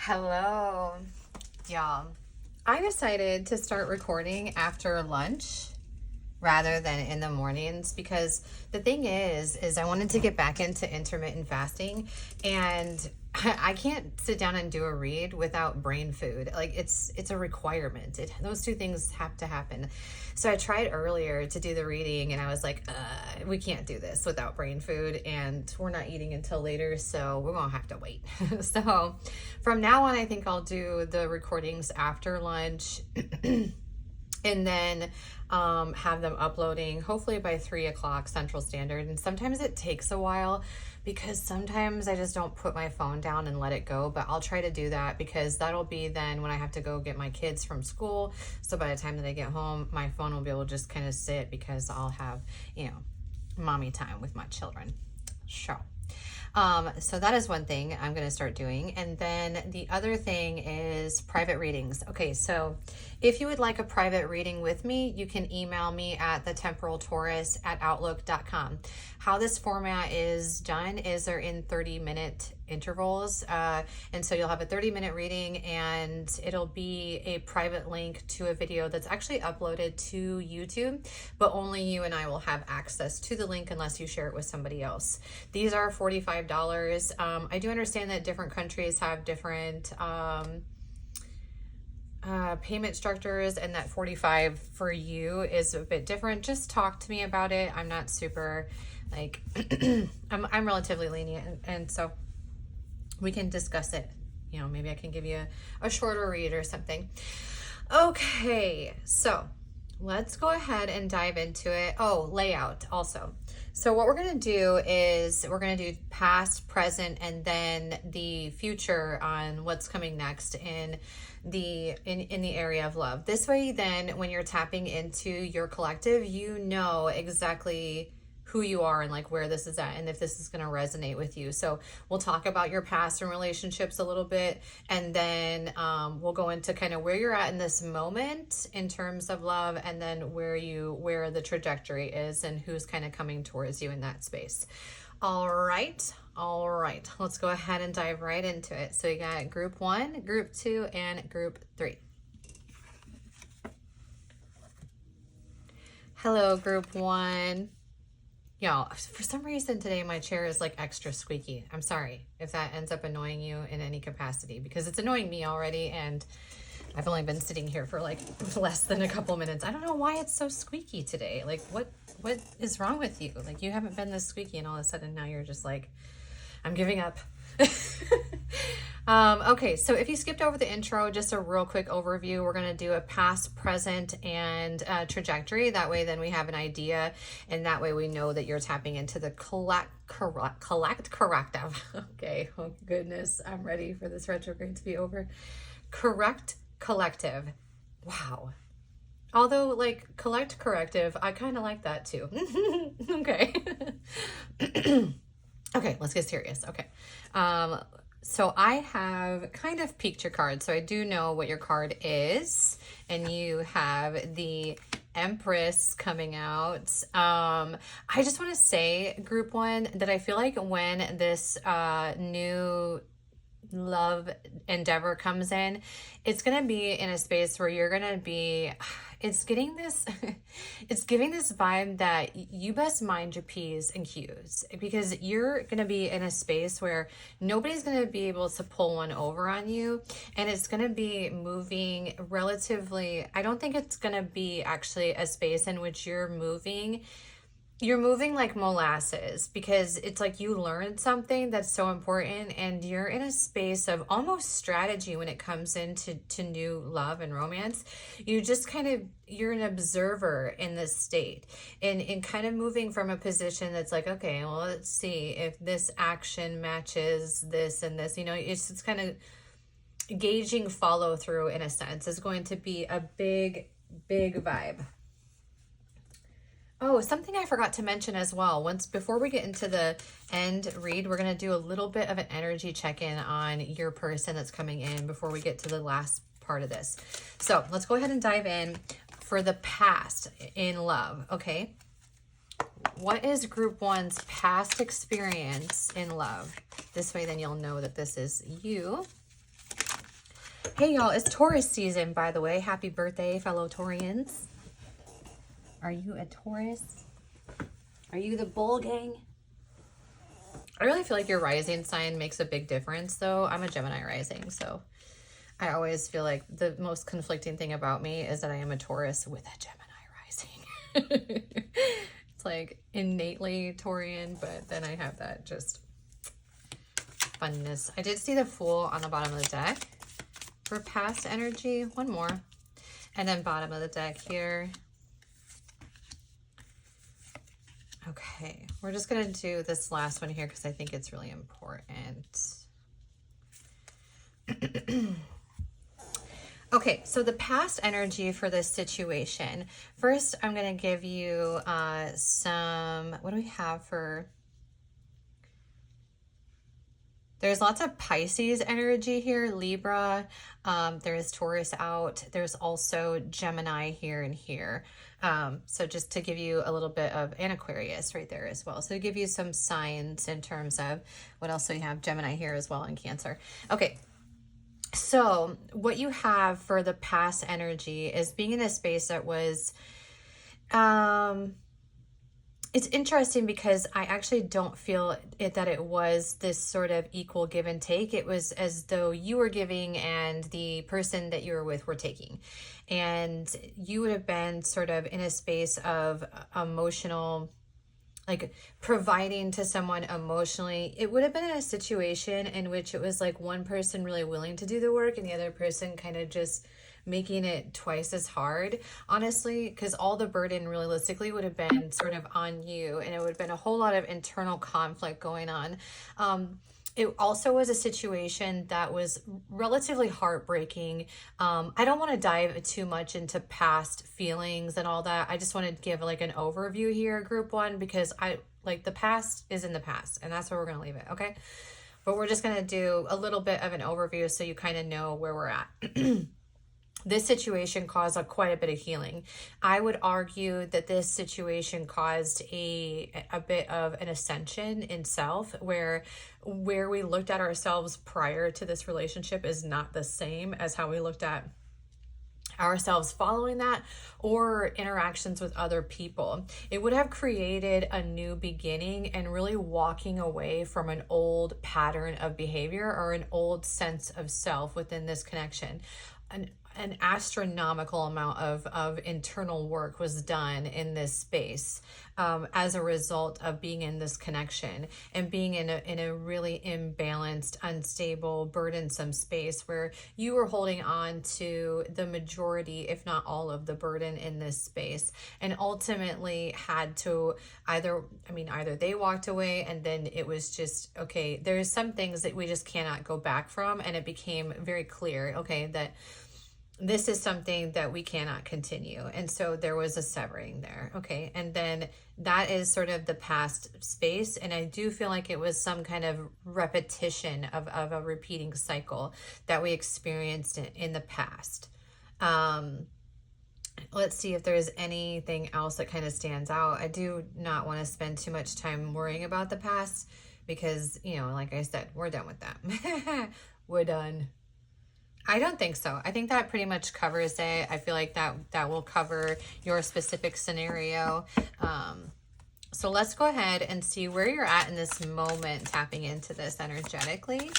Hello, y'all. I decided to start recording after lunch rather than in the mornings because the thing is I wanted to get back into intermittent fasting, and I can't sit down and do a read without brain food. Like it's a requirement. Those two things have to happen. So I tried earlier to do the reading and I was like, we can't do this without brain food, and we're not eating until later, so we're gonna have to wait. So from now on, I think I'll do the recordings after lunch and then have them uploading hopefully by 3 o'clock Central Standard. And sometimes it takes a while because sometimes I just don't put my phone down and let it go, but I'll try to do that because that'll be then when I have to go get my kids from school. So by the time that I get home, my phone will be able to just kind of sit because I'll have, mommy time with my children. So that is one thing I'm going to start doing. And then the other thing is private readings. Okay, so if you would like a private reading with me, you can email me at thetemporaltaurus@outlook.com. How this format is done is they're in 30-minute intervals. And so you'll have a 30-minute reading and it'll be a private link to a video that's actually uploaded to YouTube, but only you and I will have access to the link unless you share it with somebody else. These are $45. I do understand that different countries have different payment structures, and that 45 for you is a bit different. Just talk to me about it. I'm not super I'm relatively lenient, and so we can discuss it. Maybe I can give you a shorter read or something. Okay, so let's go ahead and dive into it. Oh, layout also. So what we're going to do is we're going to do past, present, and then the future on what's coming next in the area of love. This way, then when you're tapping into your collective, you know exactly who you are and where this is at and if this is going to resonate with you. So we'll talk about your past and relationships a little bit, and then we'll go into kind of where you're at in this moment in terms of love, and then where the trajectory is and who's kind of coming towards you in that space. All right, let's go ahead and dive right into it. So you got group 1, group 2, and group 3. Hello, group 1. Y'all, for some reason today my chair is extra squeaky. I'm sorry if that ends up annoying you in any capacity, because it's annoying me already, and I've only been sitting here for less than a couple minutes. I don't know why it's so squeaky today. What is wrong with you? You haven't been this squeaky, and all of a sudden now you're just I'm giving up. Okay, so if you skipped over the intro, just a real quick overview. We're going to do a past, present, and trajectory. That way then we have an idea, and that way we know that you're tapping into the corrective. Okay, oh goodness, I'm ready for this retrograde to be over. Correct collective. Wow. Although collect corrective, I kind of like that too. Okay. Okay, let's get serious. Okay. So I have kind of peeked your card, so I do know what your card is, and you have the Empress coming out. I just want to say, group 1, that I feel like when this new love endeavor comes in, it's going to be in a space where you're going to be, it's giving this vibe that you best mind your P's and Q's, because you're going to be in a space where nobody's going to be able to pull one over on you, and it's going to be moving relatively, I don't think it's going to be actually a space in which you're moving like molasses, because it's you learned something that's so important, and you're in a space of almost strategy when it comes into new love and romance. You just you're an observer in this state, and kind of moving from a position that's okay, well, let's see if this action matches this and this, it's kind of gauging follow through in a sense is going to be a big vibe. Oh, something I forgot to mention as well. Before we get into the end read, we're going to do a little bit of an energy check-in on your person that's coming in before we get to the last part of this. So let's go ahead and dive in for the past in love, okay? What is group 1's past experience in love? This way then you'll know that this is you. Hey y'all, it's Taurus season, by the way. Happy birthday, fellow Taurians. Are you a Taurus? Are you the bull gang? I really feel like your rising sign makes a big difference, though. I'm a Gemini rising, so I always feel like the most conflicting thing about me is that I am a Taurus with a Gemini rising. It's like innately Taurian, but then I have that just funness. I did see the Fool on the bottom of the deck for past energy. One more. And then bottom of the deck here. Okay, we're just going to do this last one here because I think it's really important. Okay, so the past energy for this situation. First, I'm going to give you some, what do we have for... There's lots of Pisces energy here, Libra, there's Taurus out, there's also Gemini here and here. So just to give you a little bit of, and Aquarius right there as well. So to give you some signs in terms of what else do we have, Gemini here as well, and Cancer. Okay, so what you have for the past energy is being in a space that was, it's interesting because I actually don't feel that it was this sort of equal give and take. It was as though you were giving and the person that you were with were taking. And you would have been sort of in a space of emotional, like providing to someone emotionally. It would have been in a situation in which it was like one person really willing to do the work and the other person kind of just making it twice as hard, honestly, because all the burden realistically would have been sort of on you, and it would have been a whole lot of internal conflict going on. It also was a situation that was relatively heartbreaking. I don't want to dive too much into past feelings and all that. I just want to give like an overview here, group one, because the past is in the past, and that's where we're going to leave it, okay? But we're just going to do a little bit of an overview so you kind of know where we're at. This situation caused quite a bit of healing. I would argue that this situation caused a bit of an ascension in self, where we looked at ourselves prior to this relationship is not the same as how we looked at ourselves following that, or interactions with other people. It would have created a new beginning and really walking away from an old pattern of behavior or an old sense of self within this connection. An astronomical amount of internal work was done in this space as a result of being in this connection and being in a really imbalanced, unstable, burdensome space where you were holding on to the majority, if not all, of the burden in this space, and ultimately had to either they walked away and then it was just, okay, there's some things that we just cannot go back from, and it became very clear, okay, that this is something that we cannot continue. And so there was a severing there. Okay. And then that is sort of the past space. And I do feel like it was some kind of repetition of a repeating cycle that we experienced in the past. Let's see if there's anything else that kind of stands out. I do not want to spend too much time worrying about the past because, like I said, we're done with that. We're done. I don't think so. I think that pretty much covers it. I feel like that will cover your specific scenario. So let's go ahead and see where you're at in this moment, tapping into this energetically.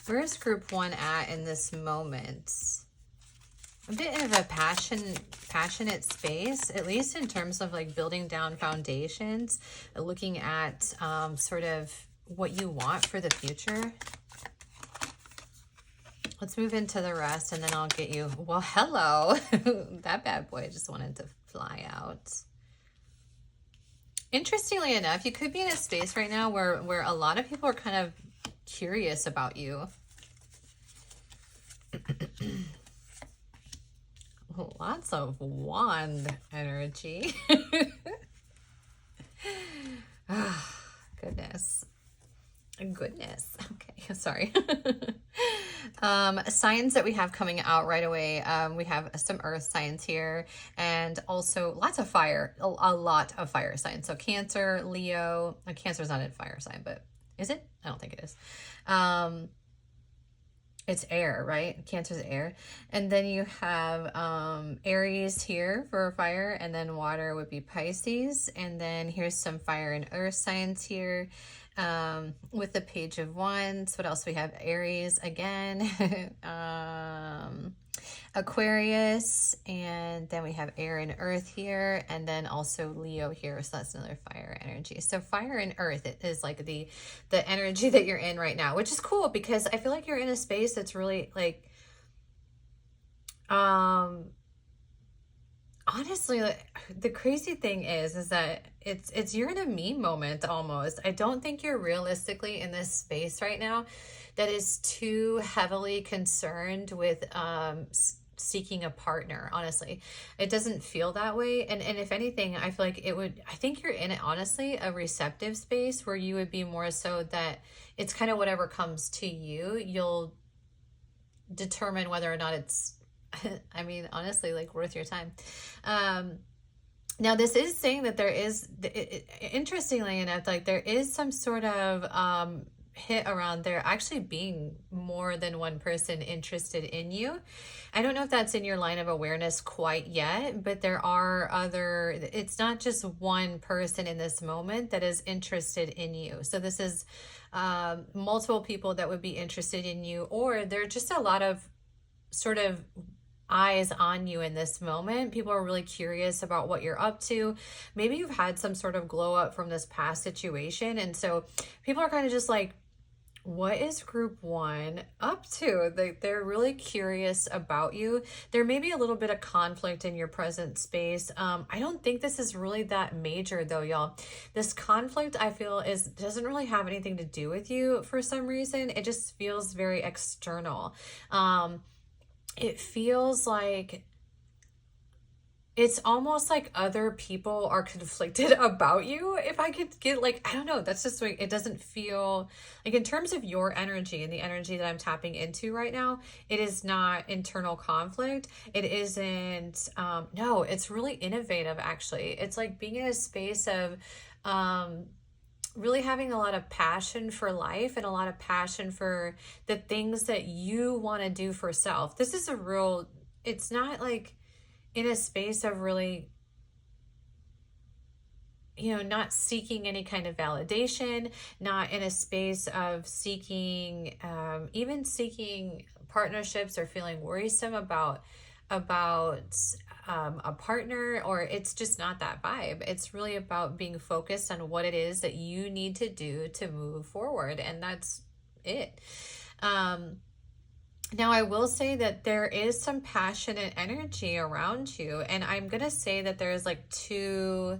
Where's group one at in this moment? A bit of a passionate space, at least in terms of like building down foundations, looking at sort of what you want for the future. Let's move into the rest and then I'll get you. Well, hello. That bad boy just wanted to fly out. Interestingly enough, you could be in a space right now where a lot of people are kind of curious about you. Lots of wand energy. Oh, goodness. Okay, sorry. Signs that we have coming out right away. We have some earth signs here, and also lots of fire, a lot of fire signs. So Cancer, Leo. Cancer's not a fire sign, but is it? I don't think it is. it's air, right? Cancer's air. And then you have Aries here for fire, and then water would be Pisces. And then here's some fire and earth signs here with the Page of Wands. What else we have? Aries again. Aquarius, and then we have air and earth here, and then also Leo here, so that's another fire energy. So fire and earth is like the energy that you're in right now, which is cool because I feel like you're in a space that's really like honestly, like, the crazy thing is that it's you're in a me moment almost. I don't think you're realistically in this space right now that is too heavily concerned with seeking a partner. Honestly, it doesn't feel that way. And if anything, I feel like it would. I think you're in it honestly a receptive space where you would be more so that it's kind of whatever comes to you. You'll determine whether or not it's I mean, honestly, like worth your time. Now this is saying that there is, interestingly enough, like there is some sort of hit around there actually being more than one person interested in you. I don't know if that's in your line of awareness quite yet, but there are other, it's not just one person in this moment that is interested in you. So this is multiple people that would be interested in you, or there are just a lot of sort of eyes on you in this moment. People are really curious about what you're up to. Maybe you've had some sort of glow up from this past situation, and so people are kind of just like, what is group one up to? They're really curious about you. There may be a little bit of conflict in your present space. I don't think this is really that major though, y'all. This conflict, I feel, doesn't really have anything to do with you for some reason. It just feels very external. It feels like it's almost like other people are conflicted about you. If I could get like, I don't know, that's just like, it doesn't feel like in terms of your energy and the energy that I'm tapping into right now, it is not internal conflict. It isn't, no, it's really innovative actually. It's like being in a space of, really having a lot of passion for life and a lot of passion for the things that you want to do for self. This is a real, it's not like in a space of really, not seeking any kind of validation, not in a space of seeking, even seeking partnerships or feeling worrisome about a partner, or it's just not that vibe. It's really about being focused on what it is that you need to do to move forward, and that's it. Now I will say that there is some passionate energy around you, and I'm gonna say that there's like two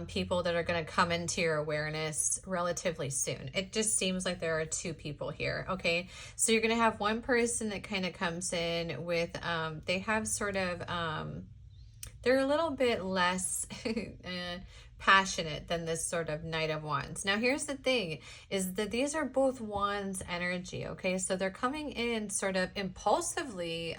people that are going to come into your awareness relatively soon. It just seems like there are two people here. Okay. So you're going to have one person that kind of comes in with, they have sort of, they're a little bit less passionate than this sort of Knight of Wands. Now, here's the thing is that these are both Wands energy. Okay. So they're coming in sort of impulsively,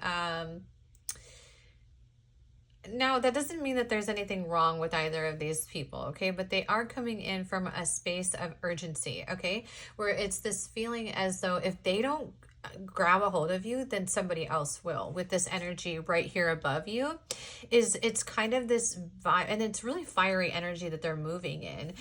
now, that doesn't mean that there's anything wrong with either of these people, okay? But they are coming in from a space of urgency, okay? Where it's this feeling as though if they don't grab a hold of you, then somebody else will. With this energy right here above you, it's kind of this vibe, and it's really fiery energy that they're moving in.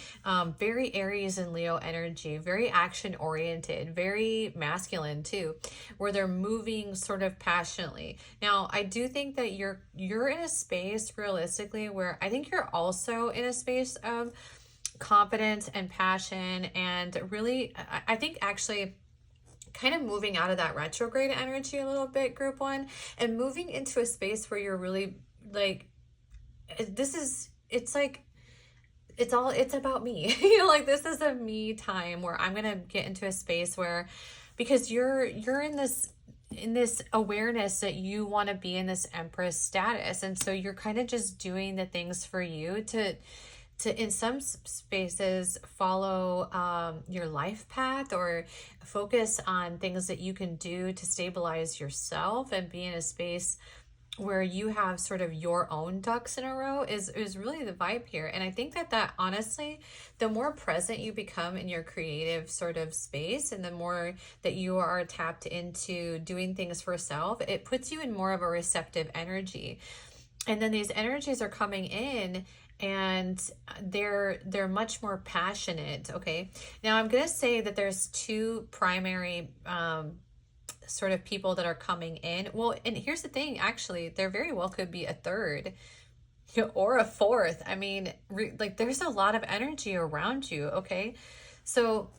Very Aries and Leo energy, very action oriented, very masculine too, where they're moving sort of passionately. Now, I do think that you're in a space realistically where I think you're also in a space of confidence and passion, and really, I think actually kind of moving out of that retrograde energy a little bit, group one, and moving into a space where you're really like, it's like, it's about me. Like this is a me time where I'm going to get into a space where, because you're in this awareness that you want to be in this Empress status. And so you're kind of just doing the things for you to in some spaces follow your life path, or focus on things that you can do to stabilize yourself and be in a space where you have sort of your own ducks in a row is really the vibe here. And I think that honestly, the more present you become in your creative sort of space, and the more that you are tapped into doing things for self, it puts you in more of a receptive energy. And then these energies are coming in, and they're much more passionate. Okay, now I'm gonna say that there's two primary sort of people that are coming in. Well, and here's the thing, actually, there very well could be a third or a fourth. I mean, like, there's a lot of energy around you. Okay, so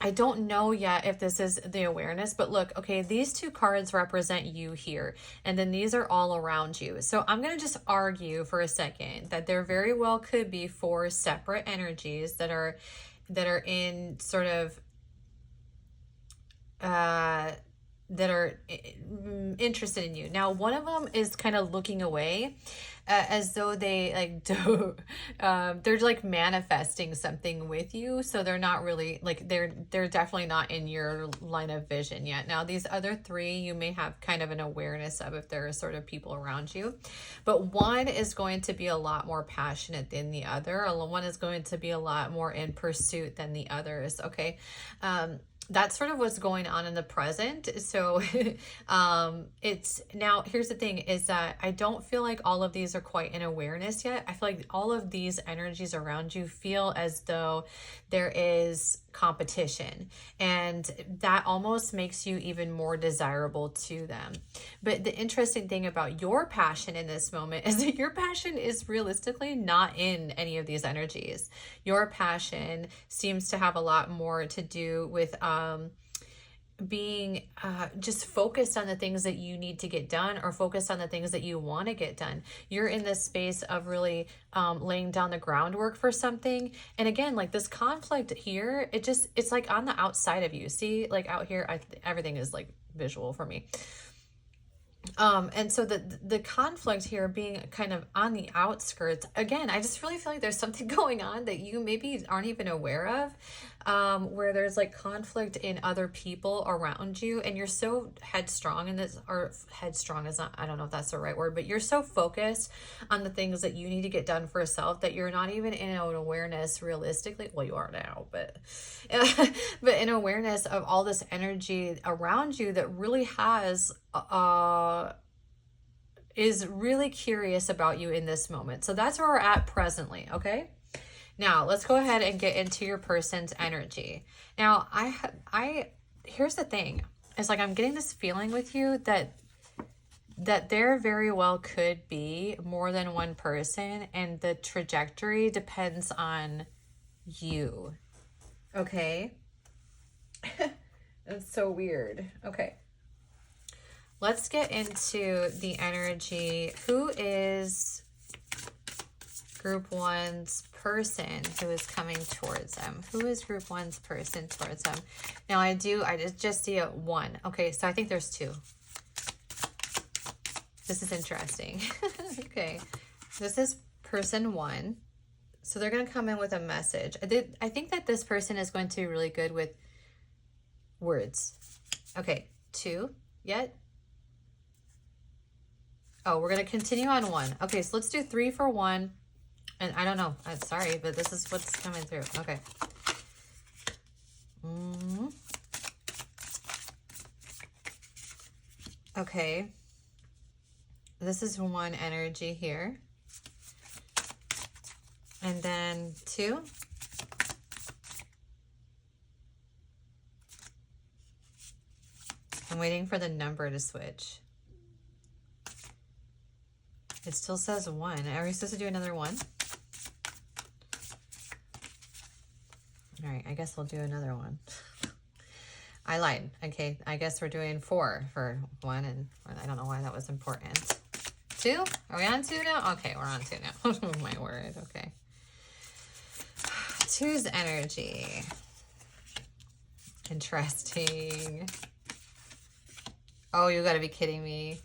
I don't know yet if this is the awareness, but look, okay, these two cards represent you here, and then these are all around you. So I'm going to just argue for a second that there very well could be four separate energies that are in sort of that are interested in you. Now, one of them is kind of looking away, as though they like don't, they're like manifesting something with you. So they're not really like, they're definitely not in your line of vision yet. Now, these other three, you may have kind of an awareness of if there are sort of people around you, but one is going to be a lot more passionate than the other. One is going to be a lot more in pursuit than the others. Okay. That's sort of what's going on in the present. So it's now, here's the thing, is that I don't feel like all of these are quite in awareness yet. I feel like all of these energies around you feel as though there is competition, and that almost makes you even more desirable to them. But the interesting thing about your passion in this moment is that your passion is realistically not in any of these energies. Your passion seems to have a lot more to do with being just focused on the things that you need to get done, or focused on the things that you want to get done. You're in this space of really laying down the groundwork for something. And again, like this conflict here, it's like on the outside of you. See, like out here, everything is like visual for me. And so the conflict here being kind of on the outskirts, again, I just really feel like there's something going on that you maybe aren't even aware of, where there's like conflict in other people around you, and you're so headstrong in this, or headstrong is not, I don't know if that's the right word, but you're so focused on the things that you need to get done for self that you're not even in an awareness realistically. Well, you are now, but in awareness of all this energy around you that really has is really curious about you in this moment. So that's where we're at presently. Okay, now let's go ahead and get into your person's energy. Now here's the thing, it's like I'm getting this feeling with you that there very well could be more than one person, and the trajectory depends on you. Okay. It's so weird. Okay, let's get into the energy. Who is group one's person who is coming towards them? Who is group one's person towards them? Now I just see a one. Okay, so I think there's two. This is interesting. Okay, this is person one. So they're going to come in with a message. I think that this person is going to be really good with words. Okay, two yet? Oh, we're going to continue on one. Okay, so let's do 3 for 1. And I don't know. I'm sorry, but this is what's coming through. Okay. Okay. This is 1 energy here. And then 2. I'm waiting for the number to switch. It still says 1. Are we supposed to do another 1? All right, I guess we'll do another 1. I lied. Okay, I guess we're doing 4 for 1, and I don't know why that was important. 2? Are we on 2 now? Okay, we're on 2 now. Oh my word, okay. 2's energy. Interesting. Oh, you gotta be kidding me.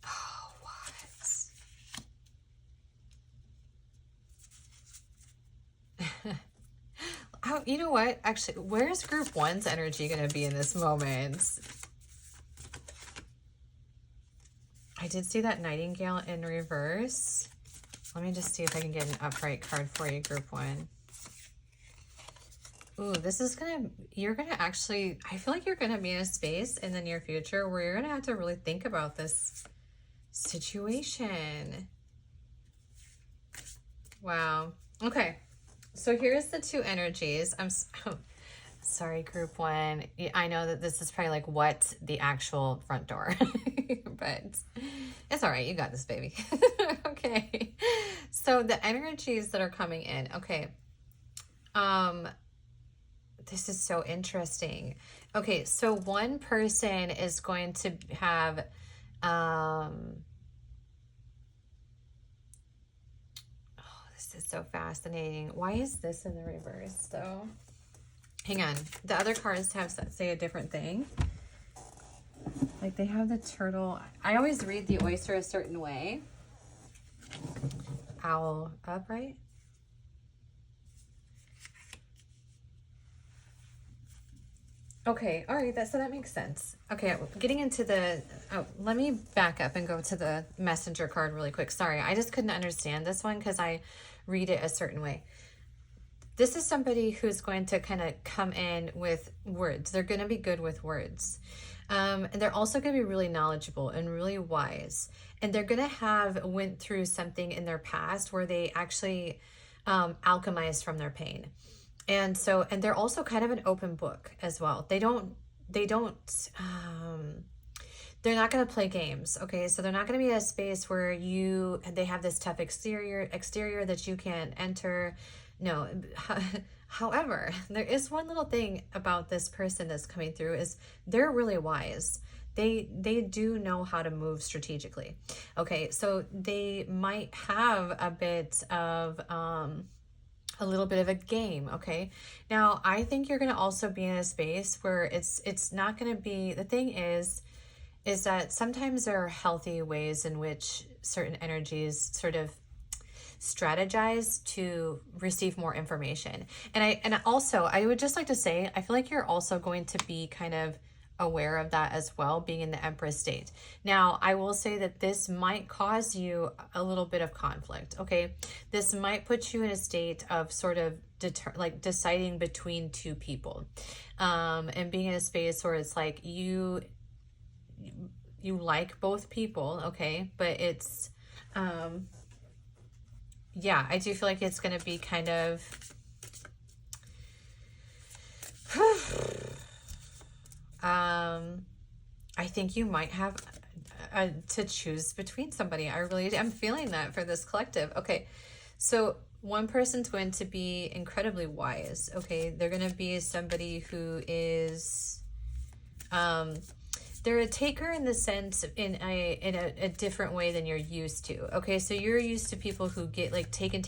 Oh, what? You know what? Actually, where's group 1's energy gonna be in this moment? I did see that nightingale in reverse. Let me just see if I can get an upright card for you, group 1. Ooh, this is you're gonna actually, I feel like you're gonna be in a space in the near future where you're gonna have to really think about this situation. Wow. Okay. So here's the 2 energies. I'm sorry, group 1. I know that this is probably like what the actual front door, but it's all right. You got this, baby. Okay. So the energies that are coming in. Okay. This is so interesting. Okay. So one person is going to have, this is so fascinating. Why is this in the reverse though? Hang on. The other cards have say a different thing. Like they have the turtle. I always read the oyster a certain way. Owl upright. Okay, all right, so that makes sense. Okay, getting into the, let me back up and go to the messenger card really quick. Sorry, I just couldn't understand this one because I read it a certain way. This is somebody who's going to kind of come in with words. They're going to be good with words. And they're also going to be really knowledgeable and really wise. And they're going to have went through something in their past where they actually alchemized from their pain. And so, and they're also kind of an open book as well. They're not going to play games. Okay. So they're not going to be in a space where they have this tough exterior that you can't enter. No. However, there is one little thing about this person that's coming through is they're really wise. They do know how to move strategically. Okay. So they might have a bit of, a little bit of a game. Okay. Now I think you're going to also be in a space where it's not going to be, the thing is that sometimes there are healthy ways in which certain energies sort of strategize to receive more information. And also I would just like to say, I feel like you're also going to be kind of aware of that as well, being in the Empress state. Now, I will say that this might cause you a little bit of conflict, okay? This might put you in a state of sort of deciding between two people, and being in a space where it's like you like both people, okay? But it's, yeah, I do feel like it's going to be kind of, I think you might have to choose between somebody. I'm feeling that for this collective. Okay. So one person's going to be incredibly wise. Okay. They're going to be somebody who is, they're a taker in the sense in a different way than you're used to. Okay, so you're used to people who get like take and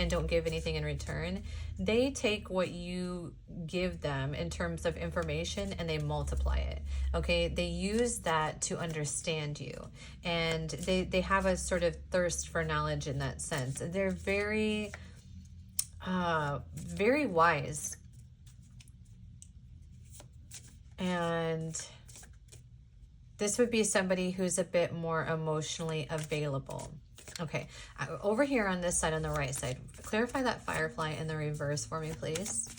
don't give anything in return. They take what you give them in terms of information and they multiply it. Okay, they use that to understand you, and they have a sort of thirst for knowledge in that sense. They're very very wise. And this would be somebody who's a bit more emotionally available. Okay, over here on this side, on the right side, clarify that firefly in the reverse for me, please.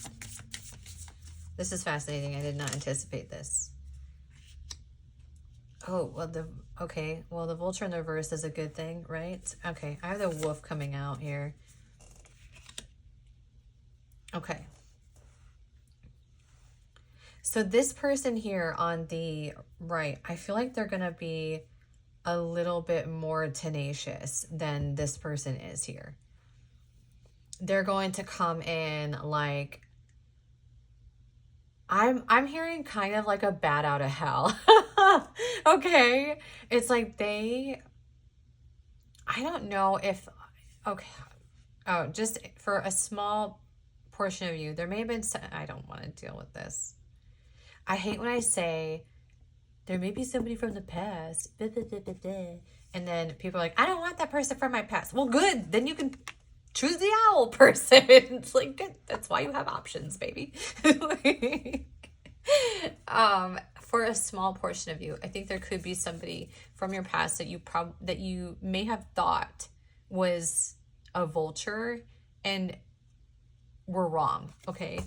This is fascinating. I did not anticipate this. Oh, well, the vulture in the reverse is a good thing, right? Okay, I have the wolf coming out here. Okay. So this person here on the right, I feel like they're going to be a little bit more tenacious than this person is here. They're going to come in like, I'm hearing kind of like a bat out of hell. Okay. It's like I don't know if, okay. Oh, just for a small portion of you, there may have been, I don't want to deal with this. I hate when I say, there may be somebody from the past, and then people are like, I don't want that person from my past. Well, good. Then you can choose the owl person. It's like, good. That's why you have options, baby. for a small portion of you, I think there could be somebody from your past that you may have thought was a vulture and were wrong, okay?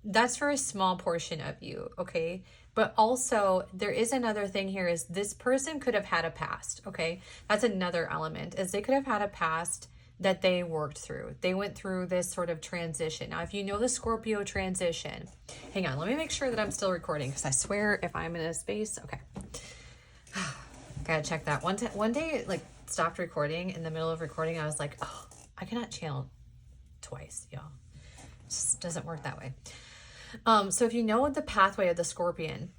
That's for a small portion of you, okay? But also, there is another thing here, is this person could have had a past, okay? That's another element, is they could have had a past that they worked through. They went through this sort of transition. Now, if you know the Scorpio transition, hang on, let me make sure that I'm still recording, because I swear if I'm in a space, okay. Gotta check that. One day, it, like, stopped recording in the middle of recording. I was like, oh, I cannot channel twice, y'all. It just doesn't work that way. So if you know the pathway of the Scorpio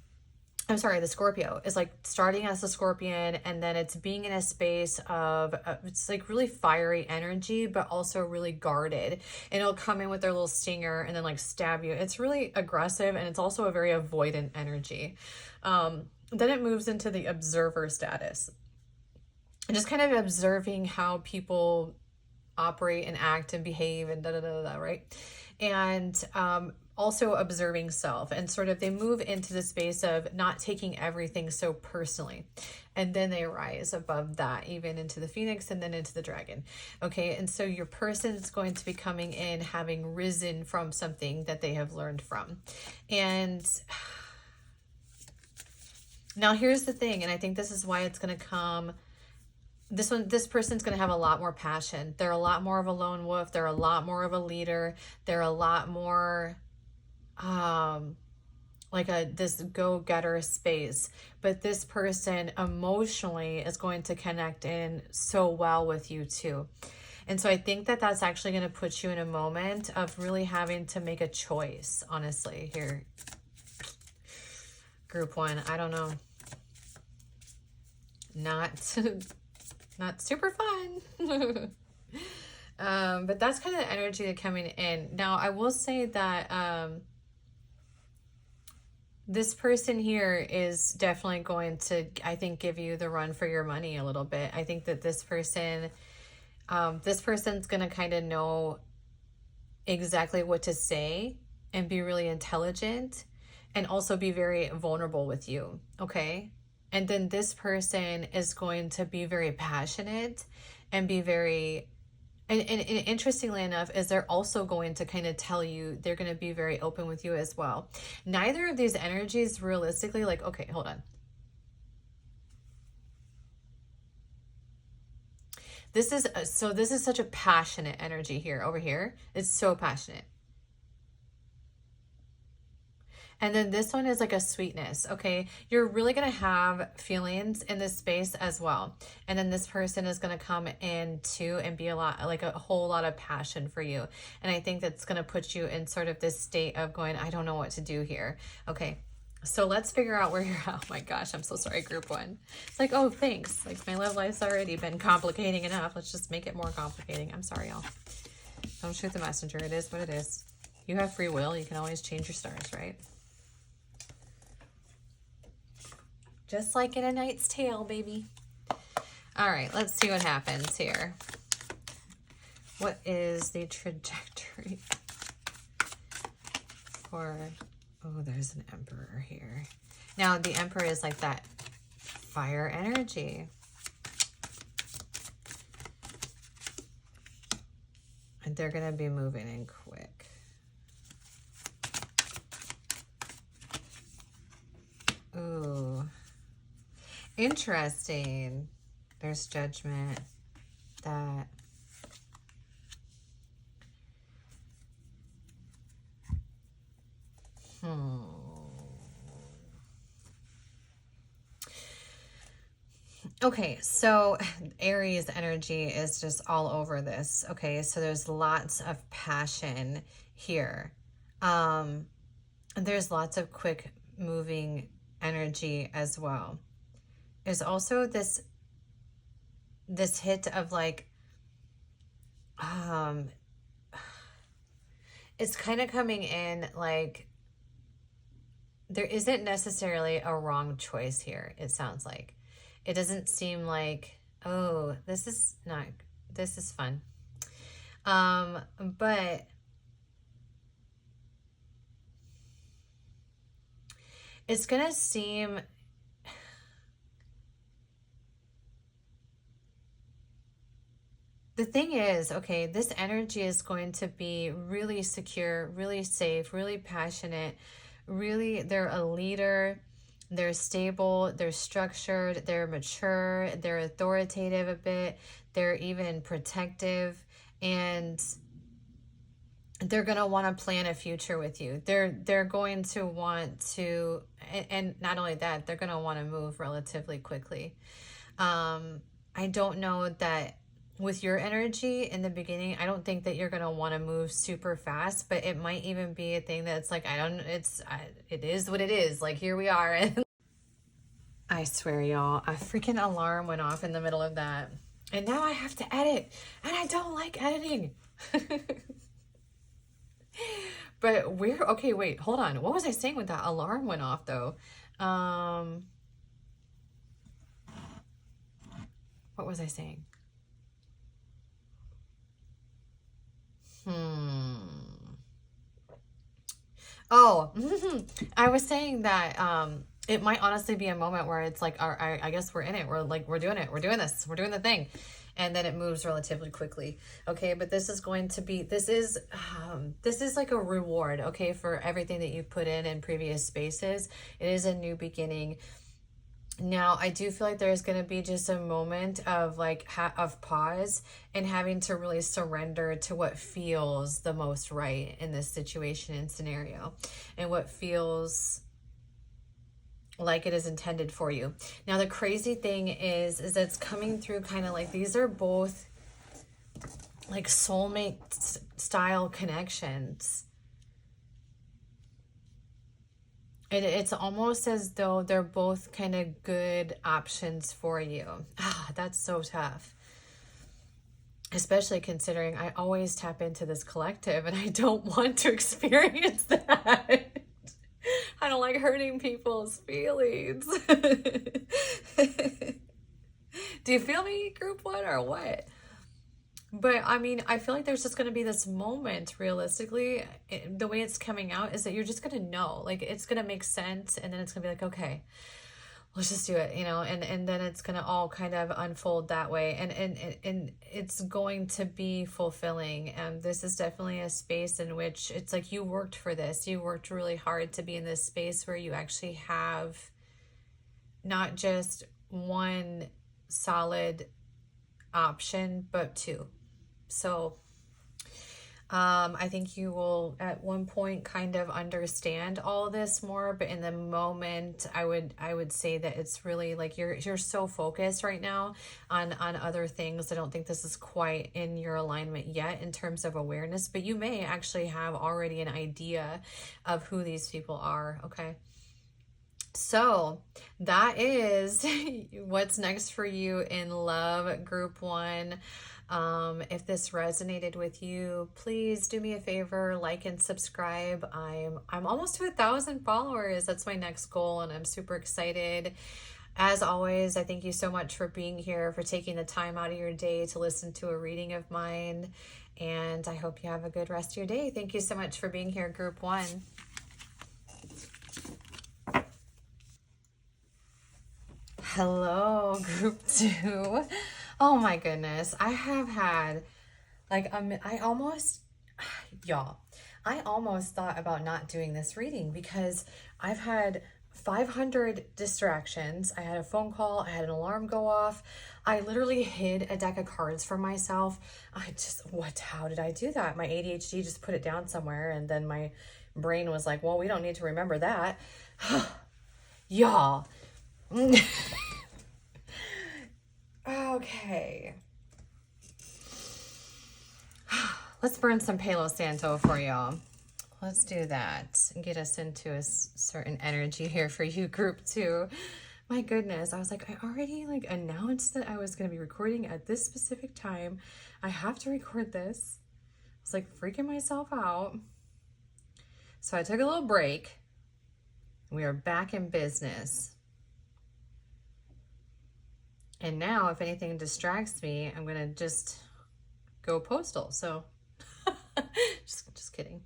is like starting as a Scorpion, and then it's being in a space of, it's like really fiery energy, but also really guarded. And it'll come in with their little stinger and then like stab you. It's really aggressive, and it's also a very avoidant energy. Then it moves into the observer status. And just kind of observing how people operate and act and behave and da-da-da-da, right? And also observing self, and sort of they move into the space of not taking everything so personally, and then they rise above that, even into the Phoenix and then into the Dragon. Okay, and so your person is going to be coming in having risen from something that they have learned from. And now here's the thing, and I think this is why it's going to come. This person's going to have a lot more passion. They're a lot more of a lone wolf. They're a lot more of a leader. They're a lot more like this go-getter space. But this person emotionally is going to connect in so well with you too. And so I think that that's actually going to put you in a moment of really having to make a choice, honestly, here. Group one, I don't know. Not super fun. But that's kind of the energy that's coming in. Now, I will say that this person here is definitely going to, I think, give you the run for your money a little bit. I think that this person's going to kind of know exactly what to say and be really intelligent, and also be very vulnerable with you, okay? And then this person is going to be very passionate and be very, and interestingly enough, is they're also going to kind of tell you, they're going to be very open with you as well. Neither of these energies realistically, like, okay, hold on. This is such a passionate energy here, over here. It's so passionate. And then this one is like a sweetness, okay? You're really going to have feelings in this space as well. And then this person is going to come in too and be a whole lot of passion for you. And I think that's going to put you in sort of this state of going, I don't know what to do here. Okay, so let's figure out where you're at. Oh my gosh, I'm so sorry, group one. It's like, oh, thanks. Like, my love life's already been complicating enough. Let's just make it more complicating. I'm sorry, y'all. Don't shoot the messenger. It is what it is. You have free will. You can always change your stars, right? Just like in A Knight's Tale, baby. All right, let's see what happens here. What is the trajectory for... Oh, there's an Emperor here. Now, the Emperor is like that fire energy. And they're going to be moving in quick. Ooh. Interesting. There's Judgment. That. Okay, so Aries energy is just all over this. Okay, so there's lots of passion here. There's lots of quick moving energy as well. There's also this hit of like, it's kind of coming in like there isn't necessarily a wrong choice here, it sounds like. It doesn't seem like, oh, this is fun. But it's going to seem... The thing is, okay, this energy is going to be really secure, really safe, really passionate, really, they're a leader, they're stable, they're structured, they're mature, they're authoritative a bit, they're even protective, and they're going to want to plan a future with you. They're going to want to, and not only that, they're going to want to move relatively quickly. I don't know that with your energy in the beginning, I don't think that you're going to want to move super fast, but it might even be a thing that's like, it is what it is. Like, here we are. And I swear, y'all, a freaking alarm went off in the middle of that. And now I have to edit, and I don't like editing. But okay, wait, hold on. What was I saying when that alarm went off though? What was I saying? Oh, I was saying that it might honestly be a moment where it's like, I guess we're in it. We're doing it. We're doing this. We're doing the thing. And then it moves relatively quickly. Okay, but this is going to be, this is like a reward, okay, for everything that you put in previous spaces. It is a new beginning. Now, I do feel like there's going to be just a moment of like of pause and having to really surrender to what feels the most right in this situation and scenario, and what feels like it is intended for you. Now, the crazy thing is that it's coming through kind of like these are both like soulmate style connections. It's almost as though they're both kind of good options for you. Ah, that's so tough. Especially considering I always tap into this collective and I don't want to experience that. I don't like hurting people's feelings. Do you feel me, group one, or what? But I mean, I feel like there's just going to be this moment, realistically, the way it's coming out is that you're just going to know, like, it's going to make sense. And then it's going to be like, okay, let's just do it, you know, and then it's going to all kind of unfold that way. And it's going to be fulfilling. And this is definitely a space in which it's like you worked for this. You worked really hard to be in this space where you actually have not just one solid option, but two. So I think you will at one point kind of understand all this more, but in the moment I would say that it's really like you're so focused right now on other things. I don't think this is quite in your alignment yet in terms of awareness, but you may actually have already an idea of who these people are, okay? So that is what's next for you in love, group one. If this resonated with you, please do me a favor, like and subscribe. I'm almost to 1,000 followers. That's my next goal, and I'm super excited. As always, I thank you so much for being here, for taking the time out of your day to listen to a reading of mine, and I hope you have a good rest of your day. Thank you so much for being here, group one. Hello, group two. Oh my goodness. I have had like, y'all, I almost thought about not doing this reading because I've had 500 distractions. I had a phone call, I had an alarm go off. I literally hid a deck of cards from myself. How did I do that? My ADHD just put it down somewhere, and then my brain was like, well, we don't need to remember that. Y'all. Okay. Let's burn some Palo Santo for y'all. Let's do that and get us into a certain energy here for you, group two. My goodness, I was like, I already like announced that I was going to be recording at this specific time. I have to record this. I was like freaking myself out. So I took a little break. We are back in business. And now if anything distracts me, I'm going to just go postal. So just kidding.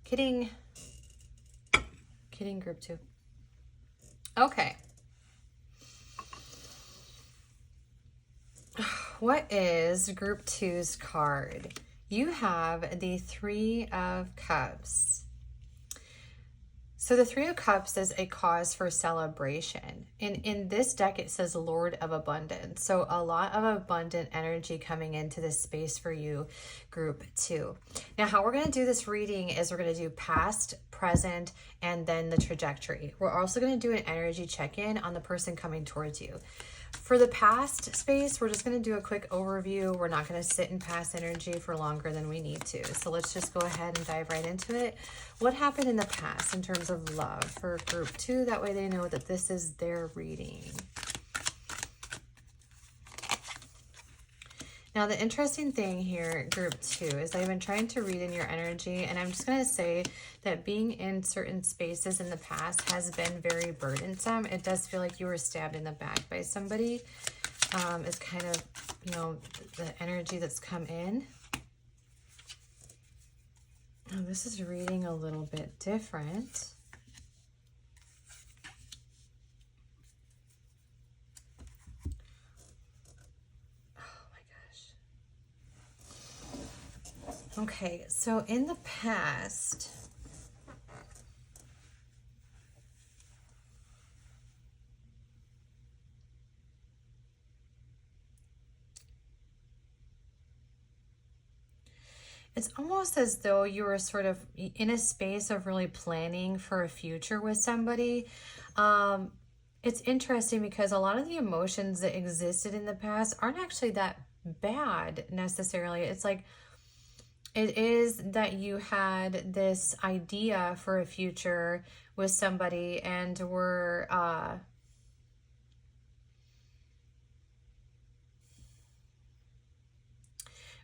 Kidding, group two. Okay. What is group two's card? You have the Three of Cups. So the Three of Cups is a cause for celebration. In this deck, it says Lord of Abundance. So a lot of abundant energy coming into this space for you, group two. Now, how we're going to do this reading is we're going to do past, present, and then the trajectory. We're also going to do an energy check-in on the person coming towards you. For the past space, we're just going to do a quick overview. We're not going to sit in past energy for longer than we need to. So let's just go ahead and dive right into it. What happened in the past in terms of love for group two? That way they know that this is their reading. Now, the interesting thing here, group two, is I've been trying to read in your energy, and I'm just going to say that being in certain spaces in the past has been very burdensome. It does feel like you were stabbed in the back by somebody. It's kind of, you know, the energy that's come in. Oh, this is reading a little bit different. Okay, so in the past, it's almost as though you were sort of in a space of really planning for a future with somebody. It's interesting because a lot of the emotions that existed in the past aren't actually that bad necessarily. It's like, it is that you had this idea for a future with somebody and were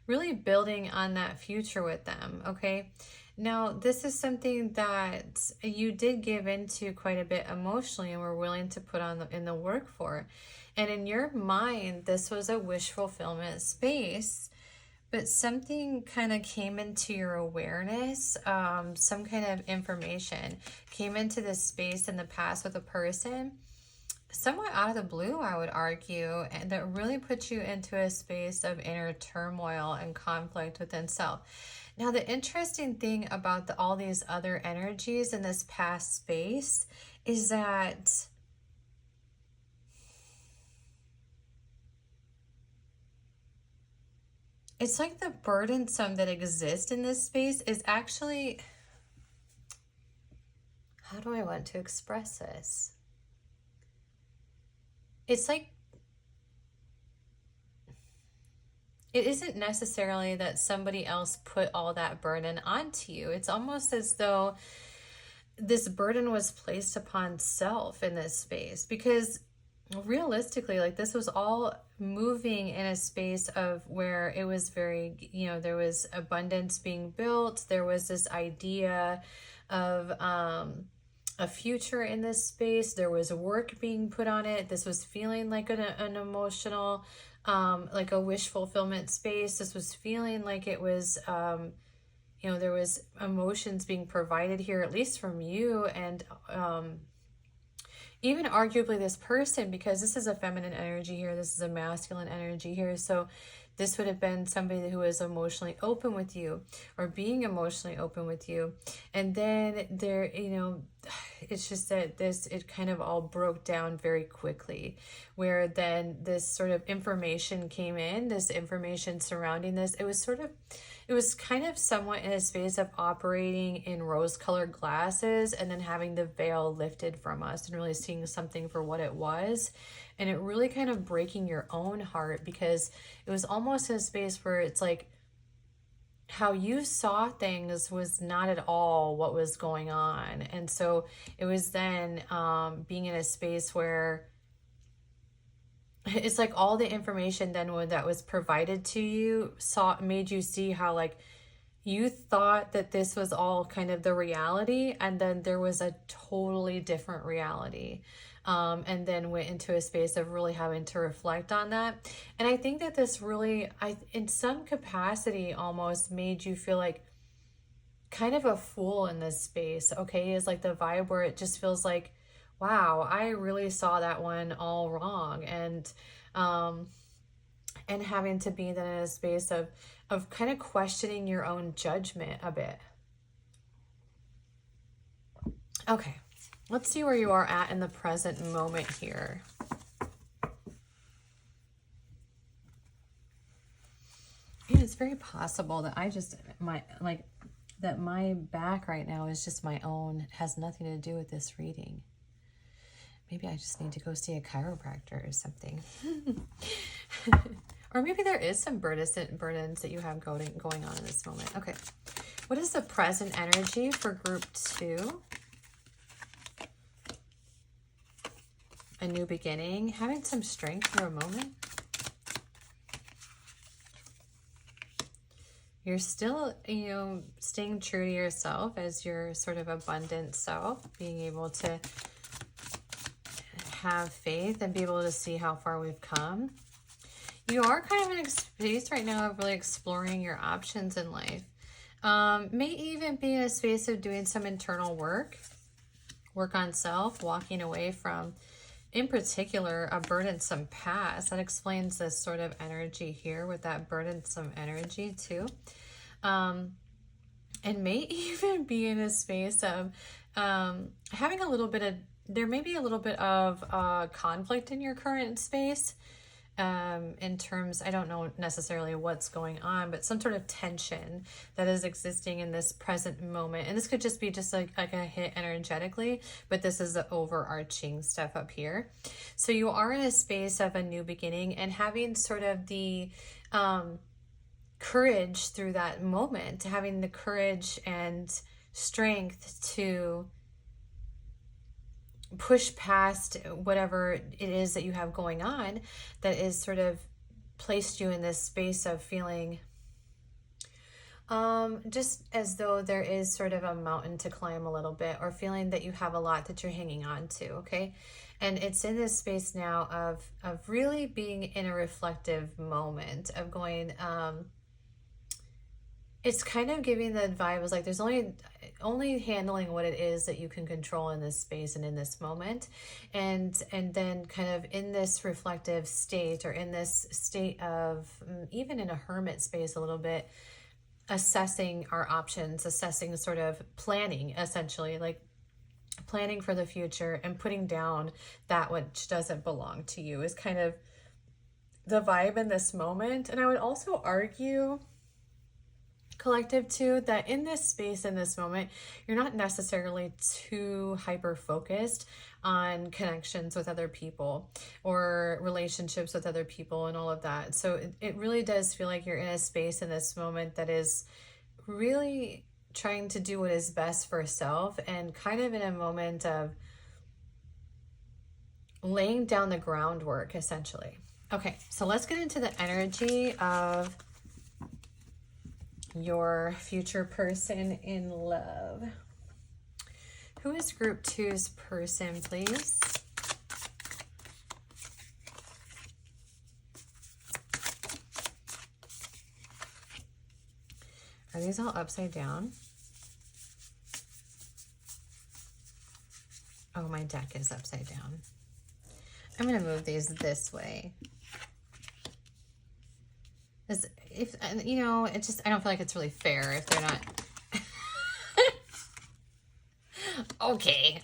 really building on that future with them, okay? Now, this is something that you did give into quite a bit emotionally and were willing to put on in the work for. And in your mind, this was a wish fulfillment space. But something kind of came into your awareness, some kind of information came into this space in the past with a person, somewhat out of the blue, I would argue, and that really put you into a space of inner turmoil and conflict within self. Now, the interesting thing about all these other energies in this past space is that it's like the burdensome that exists in this space is actually, how do I want to express this? It's like, it isn't necessarily that somebody else put all that burden onto you. It's almost as though this burden was placed upon self in this space, because realistically, like, this was all moving in a space of where it was very, you know, there was abundance being built. There was this idea of a future in this space. There was work being put on it. This was feeling like an emotional, like a wish fulfillment space. This was feeling like it was, you know, there was emotions being provided here, at least from you, and even arguably this person, because this is a feminine energy here, this is a masculine energy here. So this would have been somebody who was emotionally open with you, or being emotionally open with you. And then there, you know, it's just that it kind of all broke down very quickly, where then this sort of information came in, this information surrounding this. It was kind of somewhat in a space of operating in rose-colored glasses and then having the veil lifted from us and really seeing something for what it was. And it really kind of breaking your own heart, because it was almost in a space where it's like how you saw things was not at all what was going on. And so it was then being in a space where it's like all the information then that was provided to you made you see how, like, you thought that this was all kind of the reality, and then there was a totally different reality. And then went into a space of really having to reflect on that. And I think that this really, in some capacity, almost made you feel like kind of a fool in this space, okay? Is like the vibe where it just feels like, wow, I really saw that one all wrong. And having to be then in a space of kind of questioning your own judgment a bit. Okay, let's see where you are at in the present moment here. Yeah, it's very possible that that my back right now is just my own, has nothing to do with this reading. Maybe I just need to go see a chiropractor or something. Or maybe there is some burdens that you have going on in this moment. Okay. What is the present energy for group 2? A new beginning. Having some strength for a moment. You're still, staying true to yourself as your sort of abundant self. Being able to have faith and be able to see how far we've come. You are kind of in a space right now of really exploring your options in life. May even be in a space of doing some internal work on self, walking away from, in particular, a burdensome past. That explains this sort of energy here with that burdensome energy too. And may even be in a space of having a little bit of, there may be a little bit of conflict in your current space. In terms, I don't know necessarily what's going on, but some sort of tension that is existing in this present moment. And this could just be just like a hit energetically, but this is the overarching stuff up here. So you are in a space of a new beginning and having sort of the courage through that moment, having the courage and strength to push past whatever it is that you have going on that is sort of placed you in this space of feeling just as though there is sort of a mountain to climb a little bit, or feeling that you have a lot that you're hanging on to. Okay. And it's in this space now of really being in a reflective moment of going, it's kind of giving the vibe was like there's only handling what it is that you can control in this space and in this moment, and then kind of in this reflective state, or in this state of even in a hermit space a little bit, assessing our options, assessing sort of planning, essentially like planning for the future and putting down that which doesn't belong to you is kind of the vibe in this moment. And I would also argue, collective too, that in this space, in this moment, you're not necessarily too hyper focused on connections with other people or relationships with other people and all of that. So it really does feel like you're in a space in this moment that is really trying to do what is best for self, and kind of in a moment of laying down the groundwork, essentially. Okay, so let's get into the energy of your future person in love. Who is group 2's person, please? Are these all upside down? Oh, my deck is upside down. I'm going to move these this way. If it just, I don't feel like it's really fair if they're not. Okay.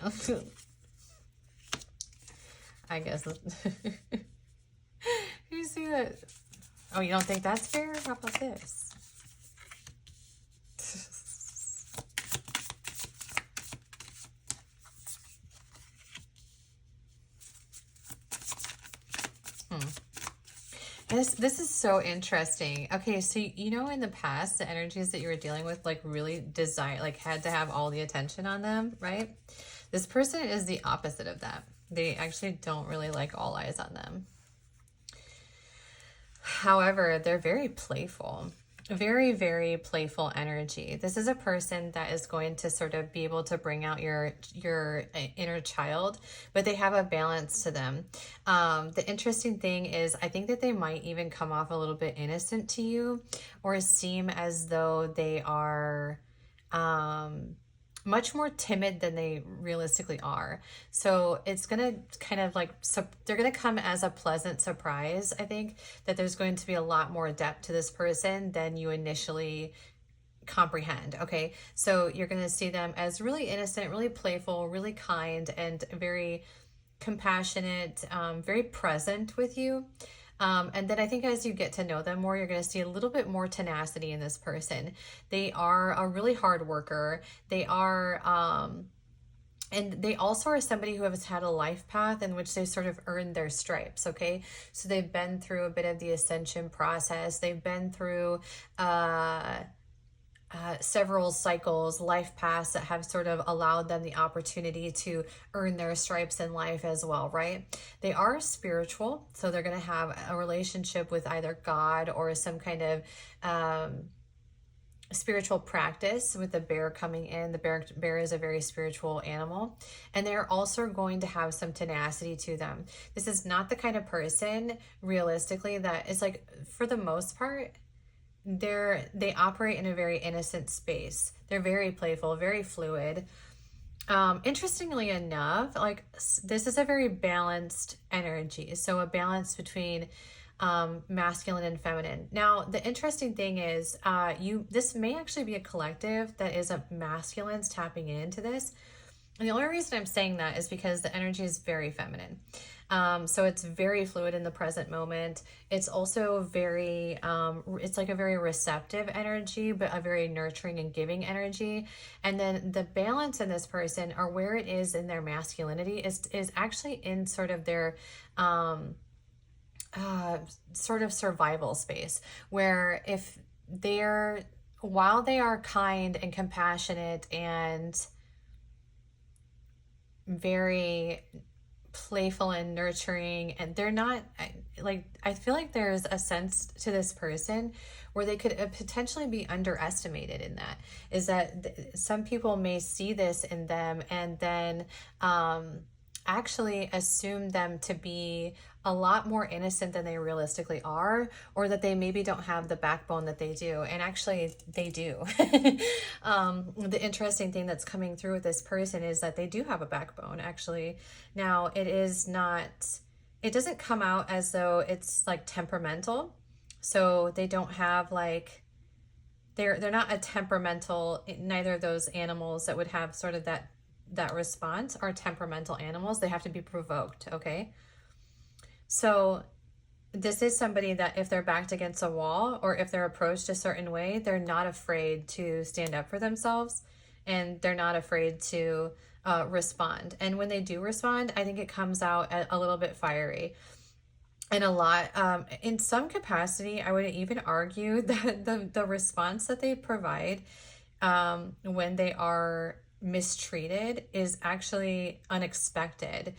I guess. You see that? Oh, you don't think that's fair? How about this? This is so interesting. Okay, so in the past, the energies that you were dealing with, like really had to have all the attention on them, right? This person is the opposite of that. They actually don't really like all eyes on them. However, they're very playful. Very, very playful energy. This is a person that is going to sort of be able to bring out your inner child, but they have a balance to them. The interesting thing is, I think that they might even come off a little bit innocent to you, or seem as though they are much more timid than they realistically are. So it's going to kind of like, so they're going to come as a pleasant surprise. I think that there's going to be a lot more depth to this person than you initially comprehend. Okay. So you're going to see them as really innocent, really playful, really kind, and very compassionate, very present with you. And then I think as you get to know them more, you're going to see a little bit more tenacity in this person. They are a really hard worker. They are, and they also are somebody who has had a life path in which they sort of earned their stripes. Okay. So they've been through a bit of the ascension process. They've been through, several cycles, life paths that have sort of allowed them the opportunity to earn their stripes in life as well, right? They are spiritual, so they're going to have a relationship with either God or some kind of spiritual practice with the bear coming in. The bear is a very spiritual animal, and they're also going to have some tenacity to them. This is not the kind of person, realistically, that is like, for the most part, they operate in a very innocent space. They're very playful, very fluid. Interestingly enough, like this is a very balanced energy. So a balance between masculine and feminine. Now, the interesting thing is this may actually be a collective that is a masculines tapping into this. And the only reason I'm saying that is because the energy is very feminine. So it's very fluid in the present moment. It's also very, it's like a very receptive energy, but a very nurturing and giving energy. And then the balance in this person, or where it is in their masculinity, is actually in sort of their, sort of survival space, where if while they are kind and compassionate and very playful and nurturing, and they're not like, I feel like there's a sense to this person where they could potentially be underestimated in that, is that some people may see this in them and then actually assume them to be a lot more innocent than they realistically are, or that they maybe don't have the backbone that they do. And actually they do. The interesting thing that's coming through with this person is that they do have a backbone, actually. Now, it doesn't come out as though it's like temperamental. So they don't have like, they're not a temperamental, neither of those animals that would have sort of that response are temperamental animals. They have to be provoked. Okay. So this is somebody that if they're backed against a wall, or if they're approached a certain way, they're not afraid to stand up for themselves, and they're not afraid to respond. And when they do respond, I think it comes out a little bit fiery. And a lot, in some capacity, I would even argue that the response that they provide when they are mistreated is actually unexpected.